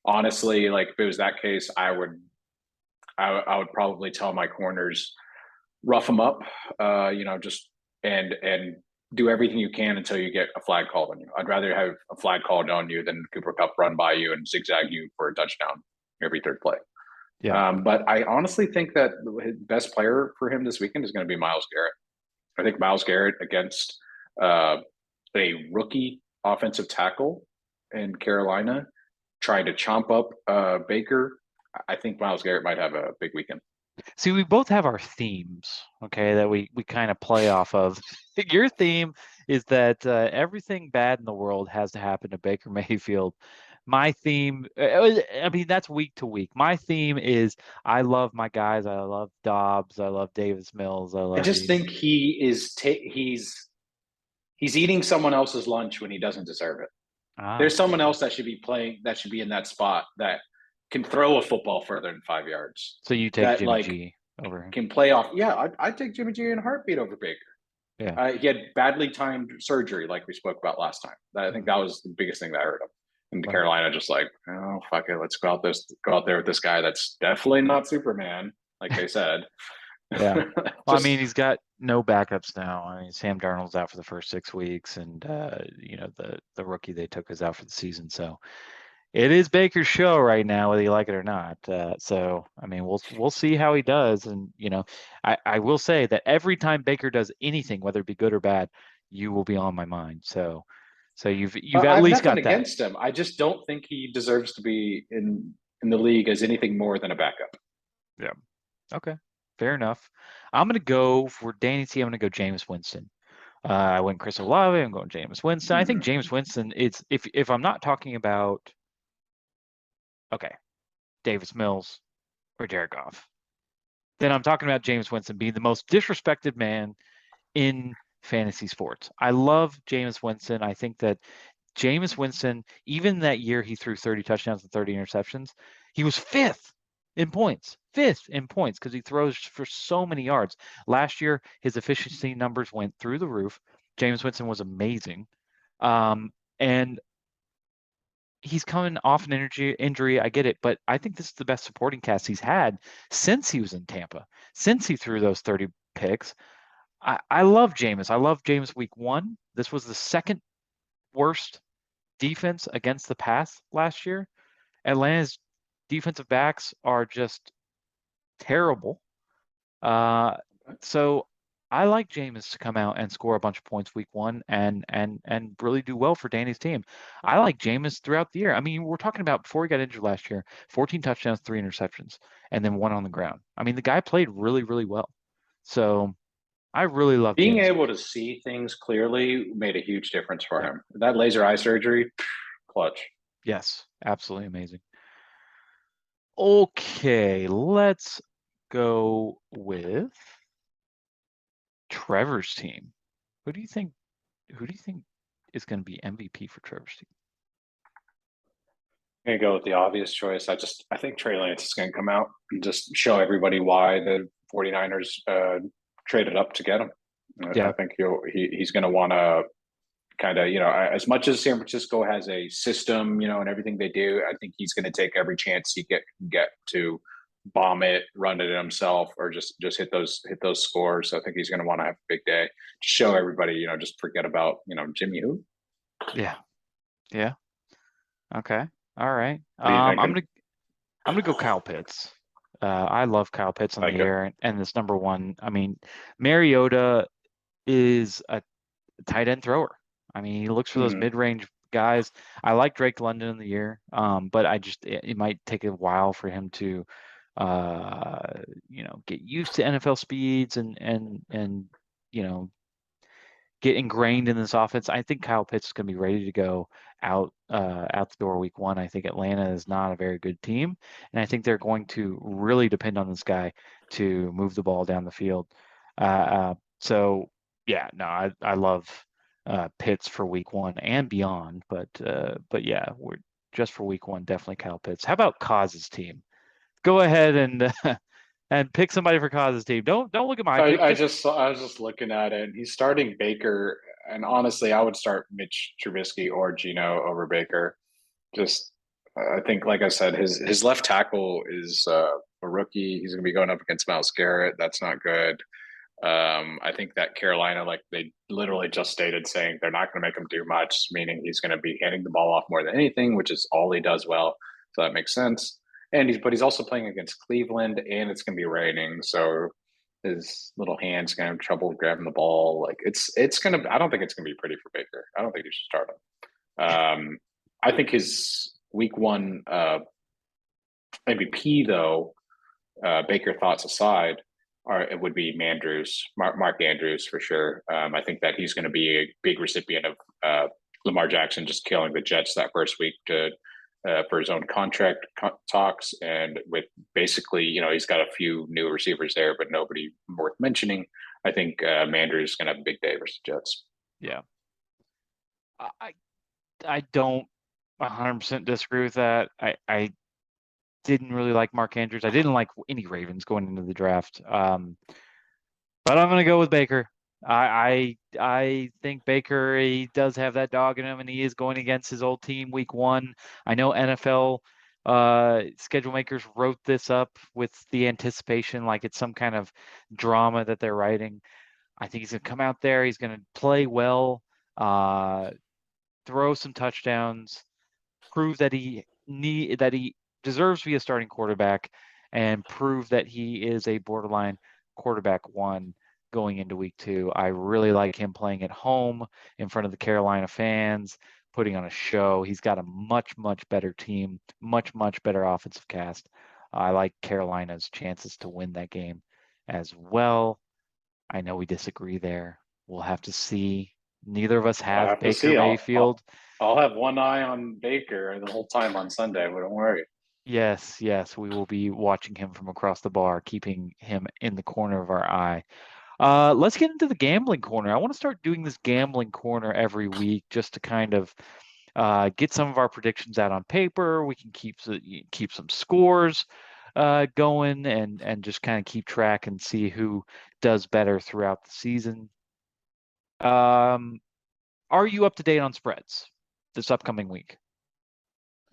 honestly, like if it was that case, I would probably tell my corners rough them up, just and do everything you can until you get a flag called on you. I'd rather have a flag called on you than Cooper Cup run by you and zigzag you for a touchdown every third play. Yeah. But I honestly think that the best player for him this weekend is going to be Myles Garrett. I think Myles Garrett against uh, a rookie offensive tackle in Carolina trying to chomp up Baker. I think Myles Garrett might have a big weekend. See, we both have our themes, okay, that we kind of play off of. Your theme is that everything bad in the world has to happen to Baker Mayfield. My theme, I mean, that's week to week. My theme is I love my guys. I love Dobbs. I love Davis Mills. I I love just these. think he's eating someone else's lunch when he doesn't deserve it. Ah, There's someone okay. else that should be playing that should be in that spot that can throw a football further than 5 yards. So you take That Jimmy like G over him. can play off. Yeah, I'd take Jimmy G in a heartbeat over Baker. Yeah. He had badly timed surgery, like we spoke about last time. I think Mhm. that was the biggest thing that hurt him. And Right. Carolina just like, oh fuck it, let's go out there with this guy that's definitely not Superman, like they said. Yeah. Well, I Just mean, he's got no backups now. I mean, Sam Darnold's out for the first 6 weeks, and the rookie they took is out for the season. So it is Baker's show right now, whether you like it or not. So I mean, we'll see how he does, and I will say that every time Baker does anything, whether it be good or bad, you will be on my mind. So you've I at have least nothing got that. against him. I just don't think he deserves to be in the league as anything more than a backup. Yeah. Okay. Fair enough. I'm gonna go for Danny T. I'm gonna go Jameis Winston. I went Chris Olave. I'm going Jameis Winston. I think Jameis Winston is if I'm not talking about okay, Davis Mills or Jared Goff, then I'm talking about Jameis Winston being the most disrespected man in fantasy sports. I love Jameis Winston. I think that Jameis Winston, even that year he threw 30 touchdowns and 30 interceptions, he was fifth in points, fifth in points because he throws for so many yards. Last year, his efficiency numbers went through the roof. Jameis Winston was amazing. And he's coming off an injury. I get it, but I think this is the best supporting cast he's had since he was in Tampa, since he threw those 30 picks. I love Jameis. I love Jameis week 1. This was the second worst defense against the pass last year. Atlanta's defensive backs are just terrible. So I like Jameis to come out and score a bunch of points week 1 and really do well for Danny's team. I like Jameis throughout the year. I mean, we're talking about before he got injured last year, 14 touchdowns, 3 interceptions, and then 1 on the ground. I mean, the guy played really, really well. So I really love Being Jameis. able to see things clearly made a huge difference for him. That laser eye surgery, clutch. Yes, absolutely amazing. Okay, let's go with Trevor's team. Who do you think is going to be MVP for Trevor's team? I'm gonna go with the obvious choice. I think Trey Lance is gonna come out and just show everybody why the 49ers traded up to get him. I Yeah, think he's gonna want to kind of, as much as San Francisco has a system, and everything they do, I think he's going to take every chance he get to bomb it, run it himself, or just hit those scores. So I think he's going to want to have a big day to show everybody, just forget about, Jimmy who. yeah, yeah. Okay, all right. What are you thinking? I'm gonna go Kyle Pitts. I love Kyle Pitts on the Like it. air and this number 1. I mean, Mariota is a tight end thrower. I mean, he looks for those Mm-hmm. mid-range guys. I like Drake London in the year, but it might take a while for him to, get used to NFL speeds and you know get ingrained in this offense. I think Kyle Pitts is going to be ready to go out the door week 1. I think Atlanta is not a very good team, and I think they're going to really depend on this guy to move the ball down the field. So yeah, no, I love Pitts for week 1 and beyond, but yeah, we're just for week 1, definitely Kyle Pitts. How about Coz's team? Go ahead and and pick somebody for Coz's team. Don't look at my pick. Just I was just looking at it. He's starting Baker, and honestly, I would start Mitch Trubisky or Gino over Baker. Just, I think, like I said, his left tackle is a rookie. He's going to be going up against Myles Garrett. That's not good. I think that Carolina, like they literally just stated, saying they're not going to make him do much, meaning he's going to be handing the ball off more than anything, which is all he does well. So that makes sense. And he's also playing against Cleveland, and it's going to be raining, so his little hands going to have trouble grabbing the ball. Like it's going to. I don't think it's going to be pretty for Baker. I don't think you should start him. I think his week 1 MVP though, Baker thoughts aside, it would be Mark Andrews for sure. I think that he's going to be a big recipient of Lamar Jackson just killing the Jets that first week for his own contract talks, and with basically, he's got a few new receivers there, but nobody worth mentioning. I think Andrews is going to have a big day versus Jets. yeah, I I don't 100% disagree with that. I didn't really like Mark Andrews. I didn't like any Ravens going into the draft. But I'm going to go with Baker. I think Baker, he does have that dog in him, and he is going against his old team week 1. I know NFL schedule makers wrote this up with the anticipation like it's some kind of drama that they're writing. I think he's going to come out there. He's going to play well, throw some touchdowns, prove that he deserves to be a starting quarterback, and prove that he is a borderline quarterback 1 going into week 2. I really like him playing at home in front of the Carolina fans, putting on a show. He's got a much better team, much better offensive cast. I like Carolina's chances to win that game as well. I know we disagree there. We'll have to see. Neither of us We'll have have to Baker see. Mayfield. I'll have one eye on Baker the whole time on Sunday, but don't worry. Yes, we will be watching him from across the bar, keeping him in the corner of our eye. Let's get into the gambling corner. I want to start doing this gambling corner every week just to kind of get some of our predictions out on paper. We can keep some scores. going and just kind of keep track and see who does better throughout the season. Are you up to date on spreads this upcoming week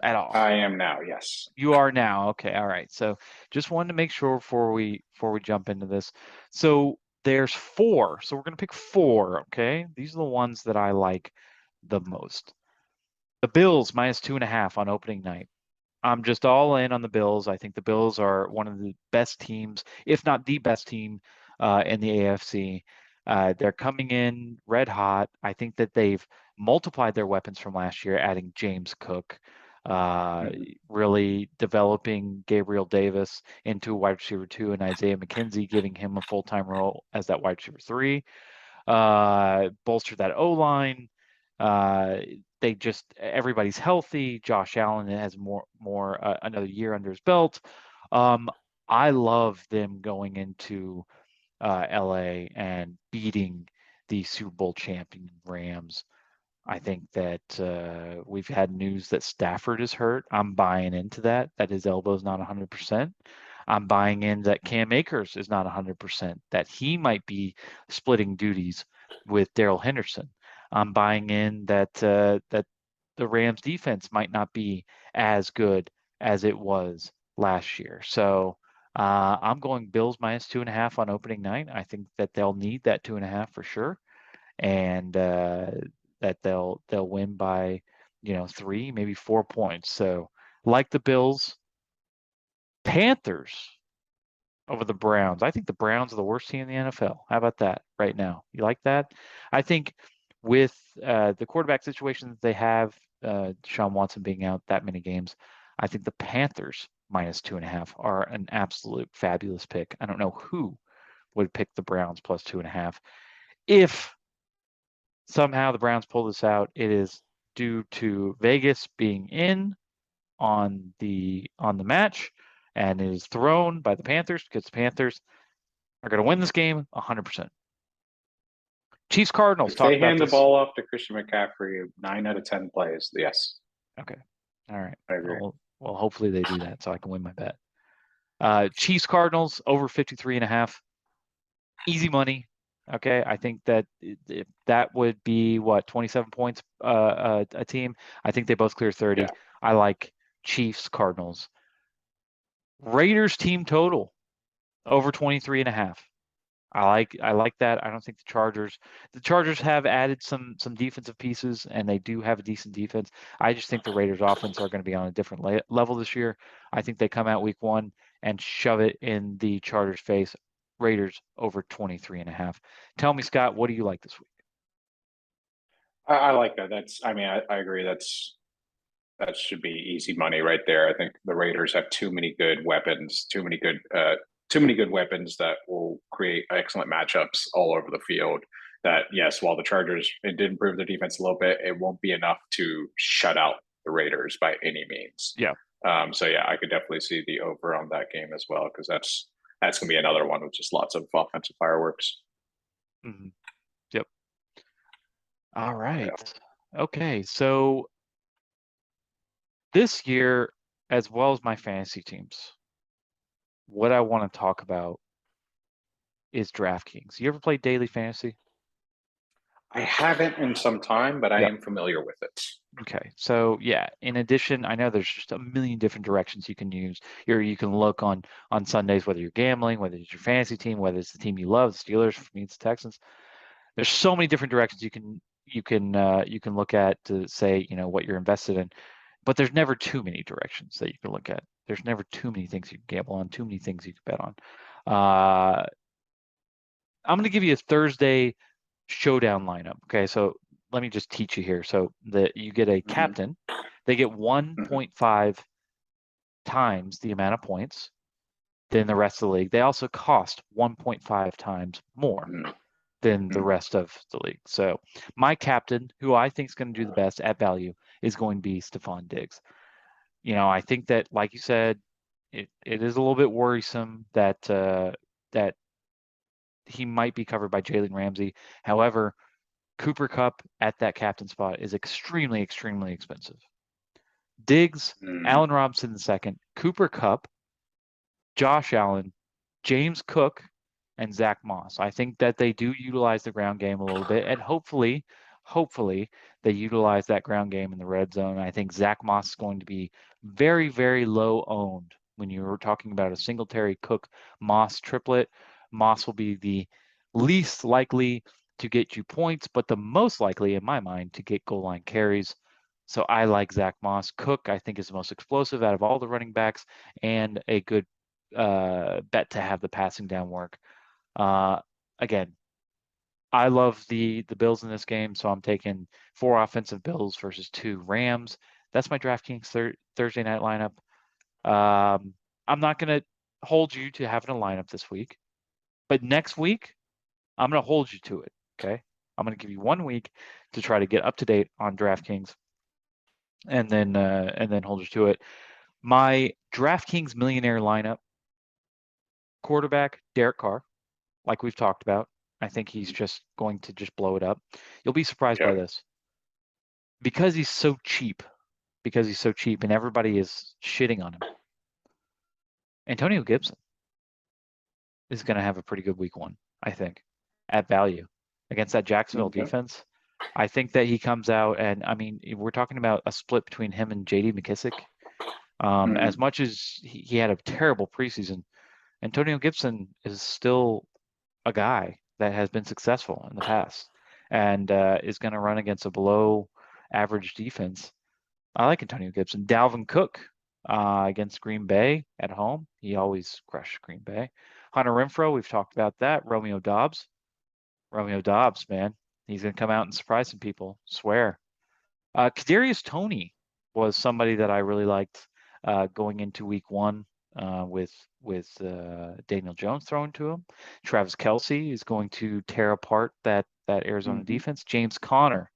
at all? I am now, yes. You are now. Okay, all right. So just wanted to make sure before we jump into this. So there's four. So we're gonna pick four, okay? These are the ones that I like the most. The Bills -2.5 on opening night. I'm just all in on the Bills. I think the Bills are one of the best teams, if not the best team, in the AFC. They're coming in red hot. I think that they've multiplied their weapons from last year, adding James Cook, uh, Mhm. really developing Gabriel Davis into a wide receiver 2, and Isaiah McKenzie giving him a full-time role as that wide receiver 3. Bolster that O-line. Uh, they just everybody's healthy. Josh Allen has more another year under his belt. Um, I love them going into LA and beating the Super Bowl champion Rams. I think that we've had news that Stafford is hurt. I'm buying into that, that his elbow's not 100%. I'm buying in that Cam Akers is not 100%, that he might be splitting duties with Daryl Henderson. I'm buying in that the Rams defense might not be as good as it was last year. So I'm going Bills -2.5 on opening night. I think that they'll need that 2.5 for sure, and that they'll win by 3, maybe 4 points. So like the Bills, Panthers over the Browns. I think the Browns are the worst team in the NFL. How about that right now? You like that? I think with the quarterback situation that they have, Deshaun Watson being out that many games, I think the Panthers -2.5 are an absolute fabulous pick. I don't know who would pick the Browns +2.5. If somehow the Browns pull this out, it is due to Vegas being in on the match, and it is thrown by the Panthers because the Panthers are going to win this game 100%. Chiefs Cardinals. If Talk they about hand the this. ball off to Christian McCaffrey 9 out of 10 plays, yes, Okay. All right. I agree. Well, hopefully they do that so I can win my bet. Chiefs Cardinals over 53.5. Easy money. Okay. I think that that would be what, 27 points a team. I think they both clear 30. Yeah. I like Chiefs Cardinals. Raiders team total over 23.5. I like that. I don't think the Chargers have added some defensive pieces, and they do have a decent defense. I just think the Raiders offense are going to be on a different level this year. I think they come out week 1 and shove it in the Chargers' face. Raiders over 23.5. Tell me, Scott, what do you like this week? I like that. I agree. That should be easy money right there. I think the Raiders have too many good weapons, too many good weapons that will create excellent matchups all over the field. That yes, while the Chargers it did improve their defense a little bit, it won't be enough to shut out the Raiders by any means. Yeah. So yeah, I could definitely see the over on that game as well because that's going to be another one with just lots of offensive fireworks. Mhm. Yep. All right. Yeah. Okay. So this year, as well as my fantasy teams, what I want to talk about is DraftKings. You ever play daily fantasy? I haven't in some time, but I Yep. am familiar with it. Okay. So yeah, in addition, I know there's just a million different directions you can use. You can look on Sundays, whether you're gambling, whether it's your fantasy team, whether it's the team you love, the Steelers, for me it's the Texans. There's so many different directions you can look at to say, what you're invested in. But there's never too many directions that you can look at. There's never too many things you can gamble on, too many things you can bet on. Uh, I'm going to give you a Thursday showdown lineup. Okay, so let me just teach you here. So that you get a Mm-hmm. captain, they get Mm-hmm. 1.5 times the amount of points than the rest of the league. They also cost 1.5 times more than the Mm-hmm. rest of the league. So my captain, who I think is going to do the best at value, is going to be Stephon Diggs. I think that, like you said, it is a little bit worrisome that he might be covered by Jalen Ramsey. However, Cooper Kupp at that captain spot is extremely, extremely expensive. Diggs, Mm-hmm. Allen Robinson the second, Cooper Kupp, Josh Allen, James Cook, and Zach Moss. I think that they do utilize the ground game a little bit, and hopefully, they utilize that ground game in the red zone. I think Zach Moss is going to be very, very low owned when you're talking about a Singletary Cook Moss triplet. Moss will be the least likely to get you points, but the most likely, in my mind, to get goal line carries. So I like Zach Moss. Cook, I think, is the most explosive out of all the running backs and a good bet to have the passing down work. Again, I love the Bills in this game, so I'm taking 4 offensive Bills versus 2 Rams. That's my DraftKings Thursday night lineup. I'm not going to hold you to having a lineup this week, but next week I'm going to hold you to it. Okay, I'm going to give you 1 week to try to get up to date on DraftKings, and then hold you to it. My DraftKings millionaire lineup: quarterback Derek Carr, like we've talked about. I think he's just going to just blow it up. You'll be surprised by Yeah. this. Because he's so cheap, and everybody is shitting on him, Antonio Gibson is going to have a pretty good week 1, I think, at value against that Jacksonville Okay. defense. I think that he comes out, and I mean, we're talking about a split between him and J.D. McKissick. As much as he had a terrible preseason, Antonio Gibson is still a guy that has been successful in the past and is going to run against a below average defense. I like Antonio Gibson. Dalvin Cook against Green Bay at home. He always crushed Green Bay. Hunter Renfrow, we've talked about that. Romeo Dobbs, man. He's going to come out and surprise some people, swear. Kadarius Toney was somebody that I really liked going into week 1 with Daniel Jones throwing to him. Travis Kelce is going to tear apart that Arizona defense. James Conner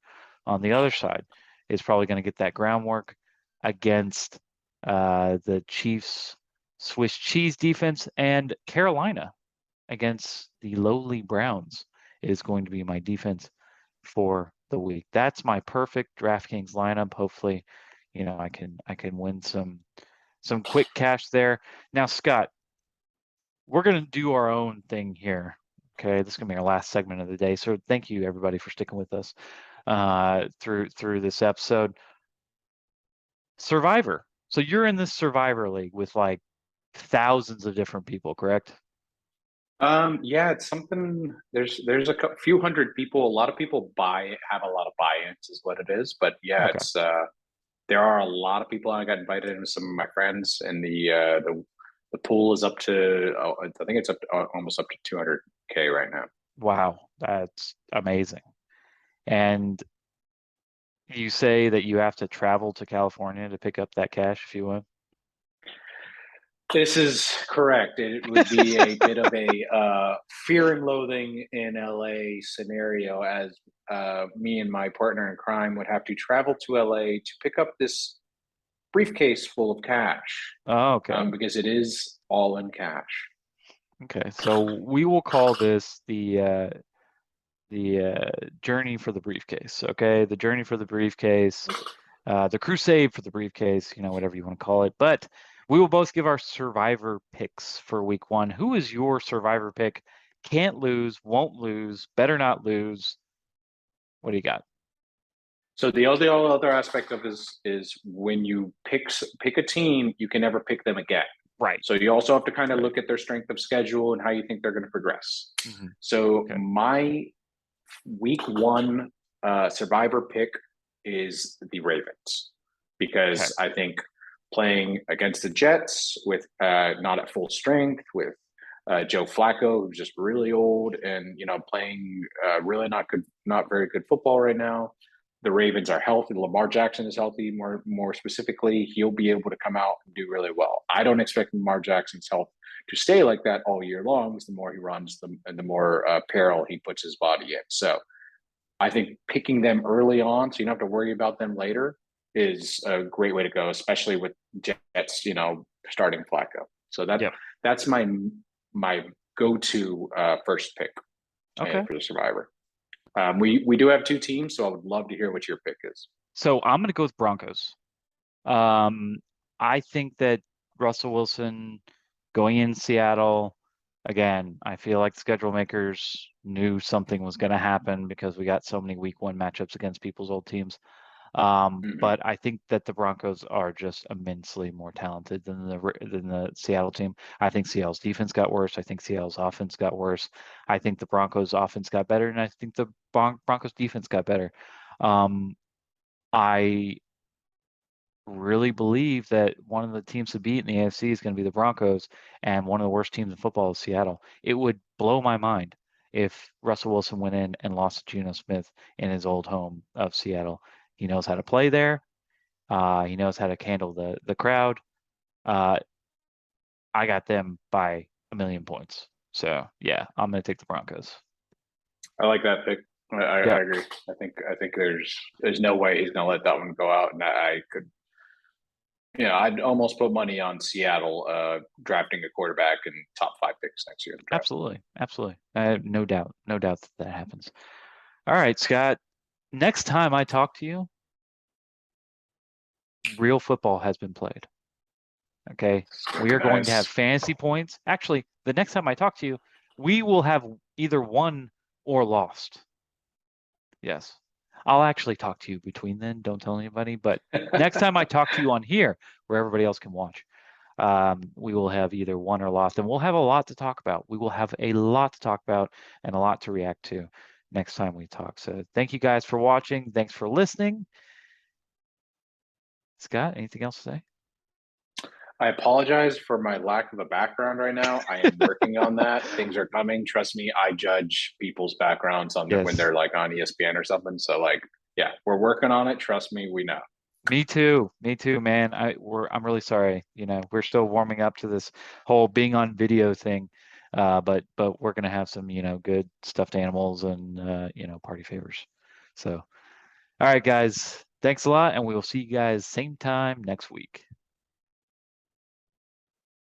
on the other side is probably going to get that groundwork against the Chiefs' Swiss cheese defense, and Carolina against the lowly Browns is going to be my defense for the week. That's my perfect DraftKings lineup. Hopefully, I can win some quick cash there. Now, Scott, we're going to do our own thing here. Okay, this is going to be our last segment of the day. So thank you everybody for sticking with us through this episode. Survivor. So you're in this Survivor League with like thousands of different people, correct? Yeah, it's something. There's a few hundred people. A lot of people have a lot of buy-ins, is what it is. But yeah, Okay. it's there are a lot of people. I got invited in with some of my friends, and the pool is up to I think it's up to, almost up to 200K right now. Wow, that's amazing. And you say that you have to travel to California to pick up that cash if you win? This is correct. It would be a bit of a fear and loathing in LA scenario, as me and my partner in crime would have to travel to LA to pick up this briefcase full of cash, Oh, okay. because it is all in cash. Okay. So we will call this the journey for the briefcase. Okay, the journey for the briefcase, the crusade for the briefcase. Whatever you want to call it. But we will both give our survivor picks for week 1. Who is your survivor pick? Can't lose, won't lose, better not lose. What do you got? So the other aspect of is when you pick a team, you can never pick them again. Right. So you also have to kind of Right. look at their strength of schedule and how you think they're going to progress. Mm-hmm. So Okay. my week 1 survivor pick is the Ravens, because I think playing against the Jets with not at full strength, with Joe Flacco, who's just really old, and playing really not very good football right now. The Ravens are healthy. Lamar Jackson is healthy. More specifically, he'll be able to come out and do really well. I don't expect Lamar Jackson's health to stay like that all year long, because the more he runs, the more peril he puts his body in. So I think picking them early on, so you don't have to worry about them later, is a great way to go, especially with Jets, starting Flacco. So that's my go-to first pick Okay. for the Survivor. We do have 2 teams, so I would love to hear what your pick is. So I'm going to go with Broncos. I think that Russell Wilson going in Seattle, again, I feel like schedule makers knew something was going to happen because we got so many week one matchups against people's old teams. Mhm. But I think that the Broncos are just immensely more talented than the Seattle team. I think Seattle's defense got worse. I think Seattle's offense got worse. I think the Broncos offense got better, and I think the Broncos defense got better. I really believe that one of the teams to beat in the AFC is going to be the Broncos, and one of the worst teams in football is Seattle. It would blow my mind if Russell Wilson went in and lost to Geno Smith in his old home of Seattle. He knows how to play there. He knows how to handle the crowd. Uh, I got them by a million points. So yeah, I'm going to take the Broncos. I like that pick. I Yep, agree. I think there's no way he's gonna let that one go out, and I could. I'd almost put money on Seattle drafting a quarterback in top 5 picks next year in the draft. absolutely, absolutely. No doubt, no doubt that that happens. All right, Scott. Next time I talk to you, real football has been played. Okay. We are going to have Nice. fantasy points. Actually, the next time I talk to you, we will have either won or lost. Yes. I'll actually talk to you between then. Don't tell anybody. But next time I talk to you on here, where everybody else can watch, we will have either won or lost. And we'll have a lot to talk about. We will have a lot to talk about and a lot to react to next time we talk. So thank you guys for watching. Thanks for listening. Scott, anything else to say? I apologize for my lack of a background right now. I am working on that. Things are coming. Trust me, I judge people's backgrounds on when Yes. they're like on ESPN or something. So like, yeah, we're working on it. Trust me, we know. Me too. Me too, man. I'm really sorry. We're still warming up to this whole being on video thing. But we're gonna have some, good stuffed animals and party favors. So, all right, guys. Thanks a lot, and we will see you guys same time next week.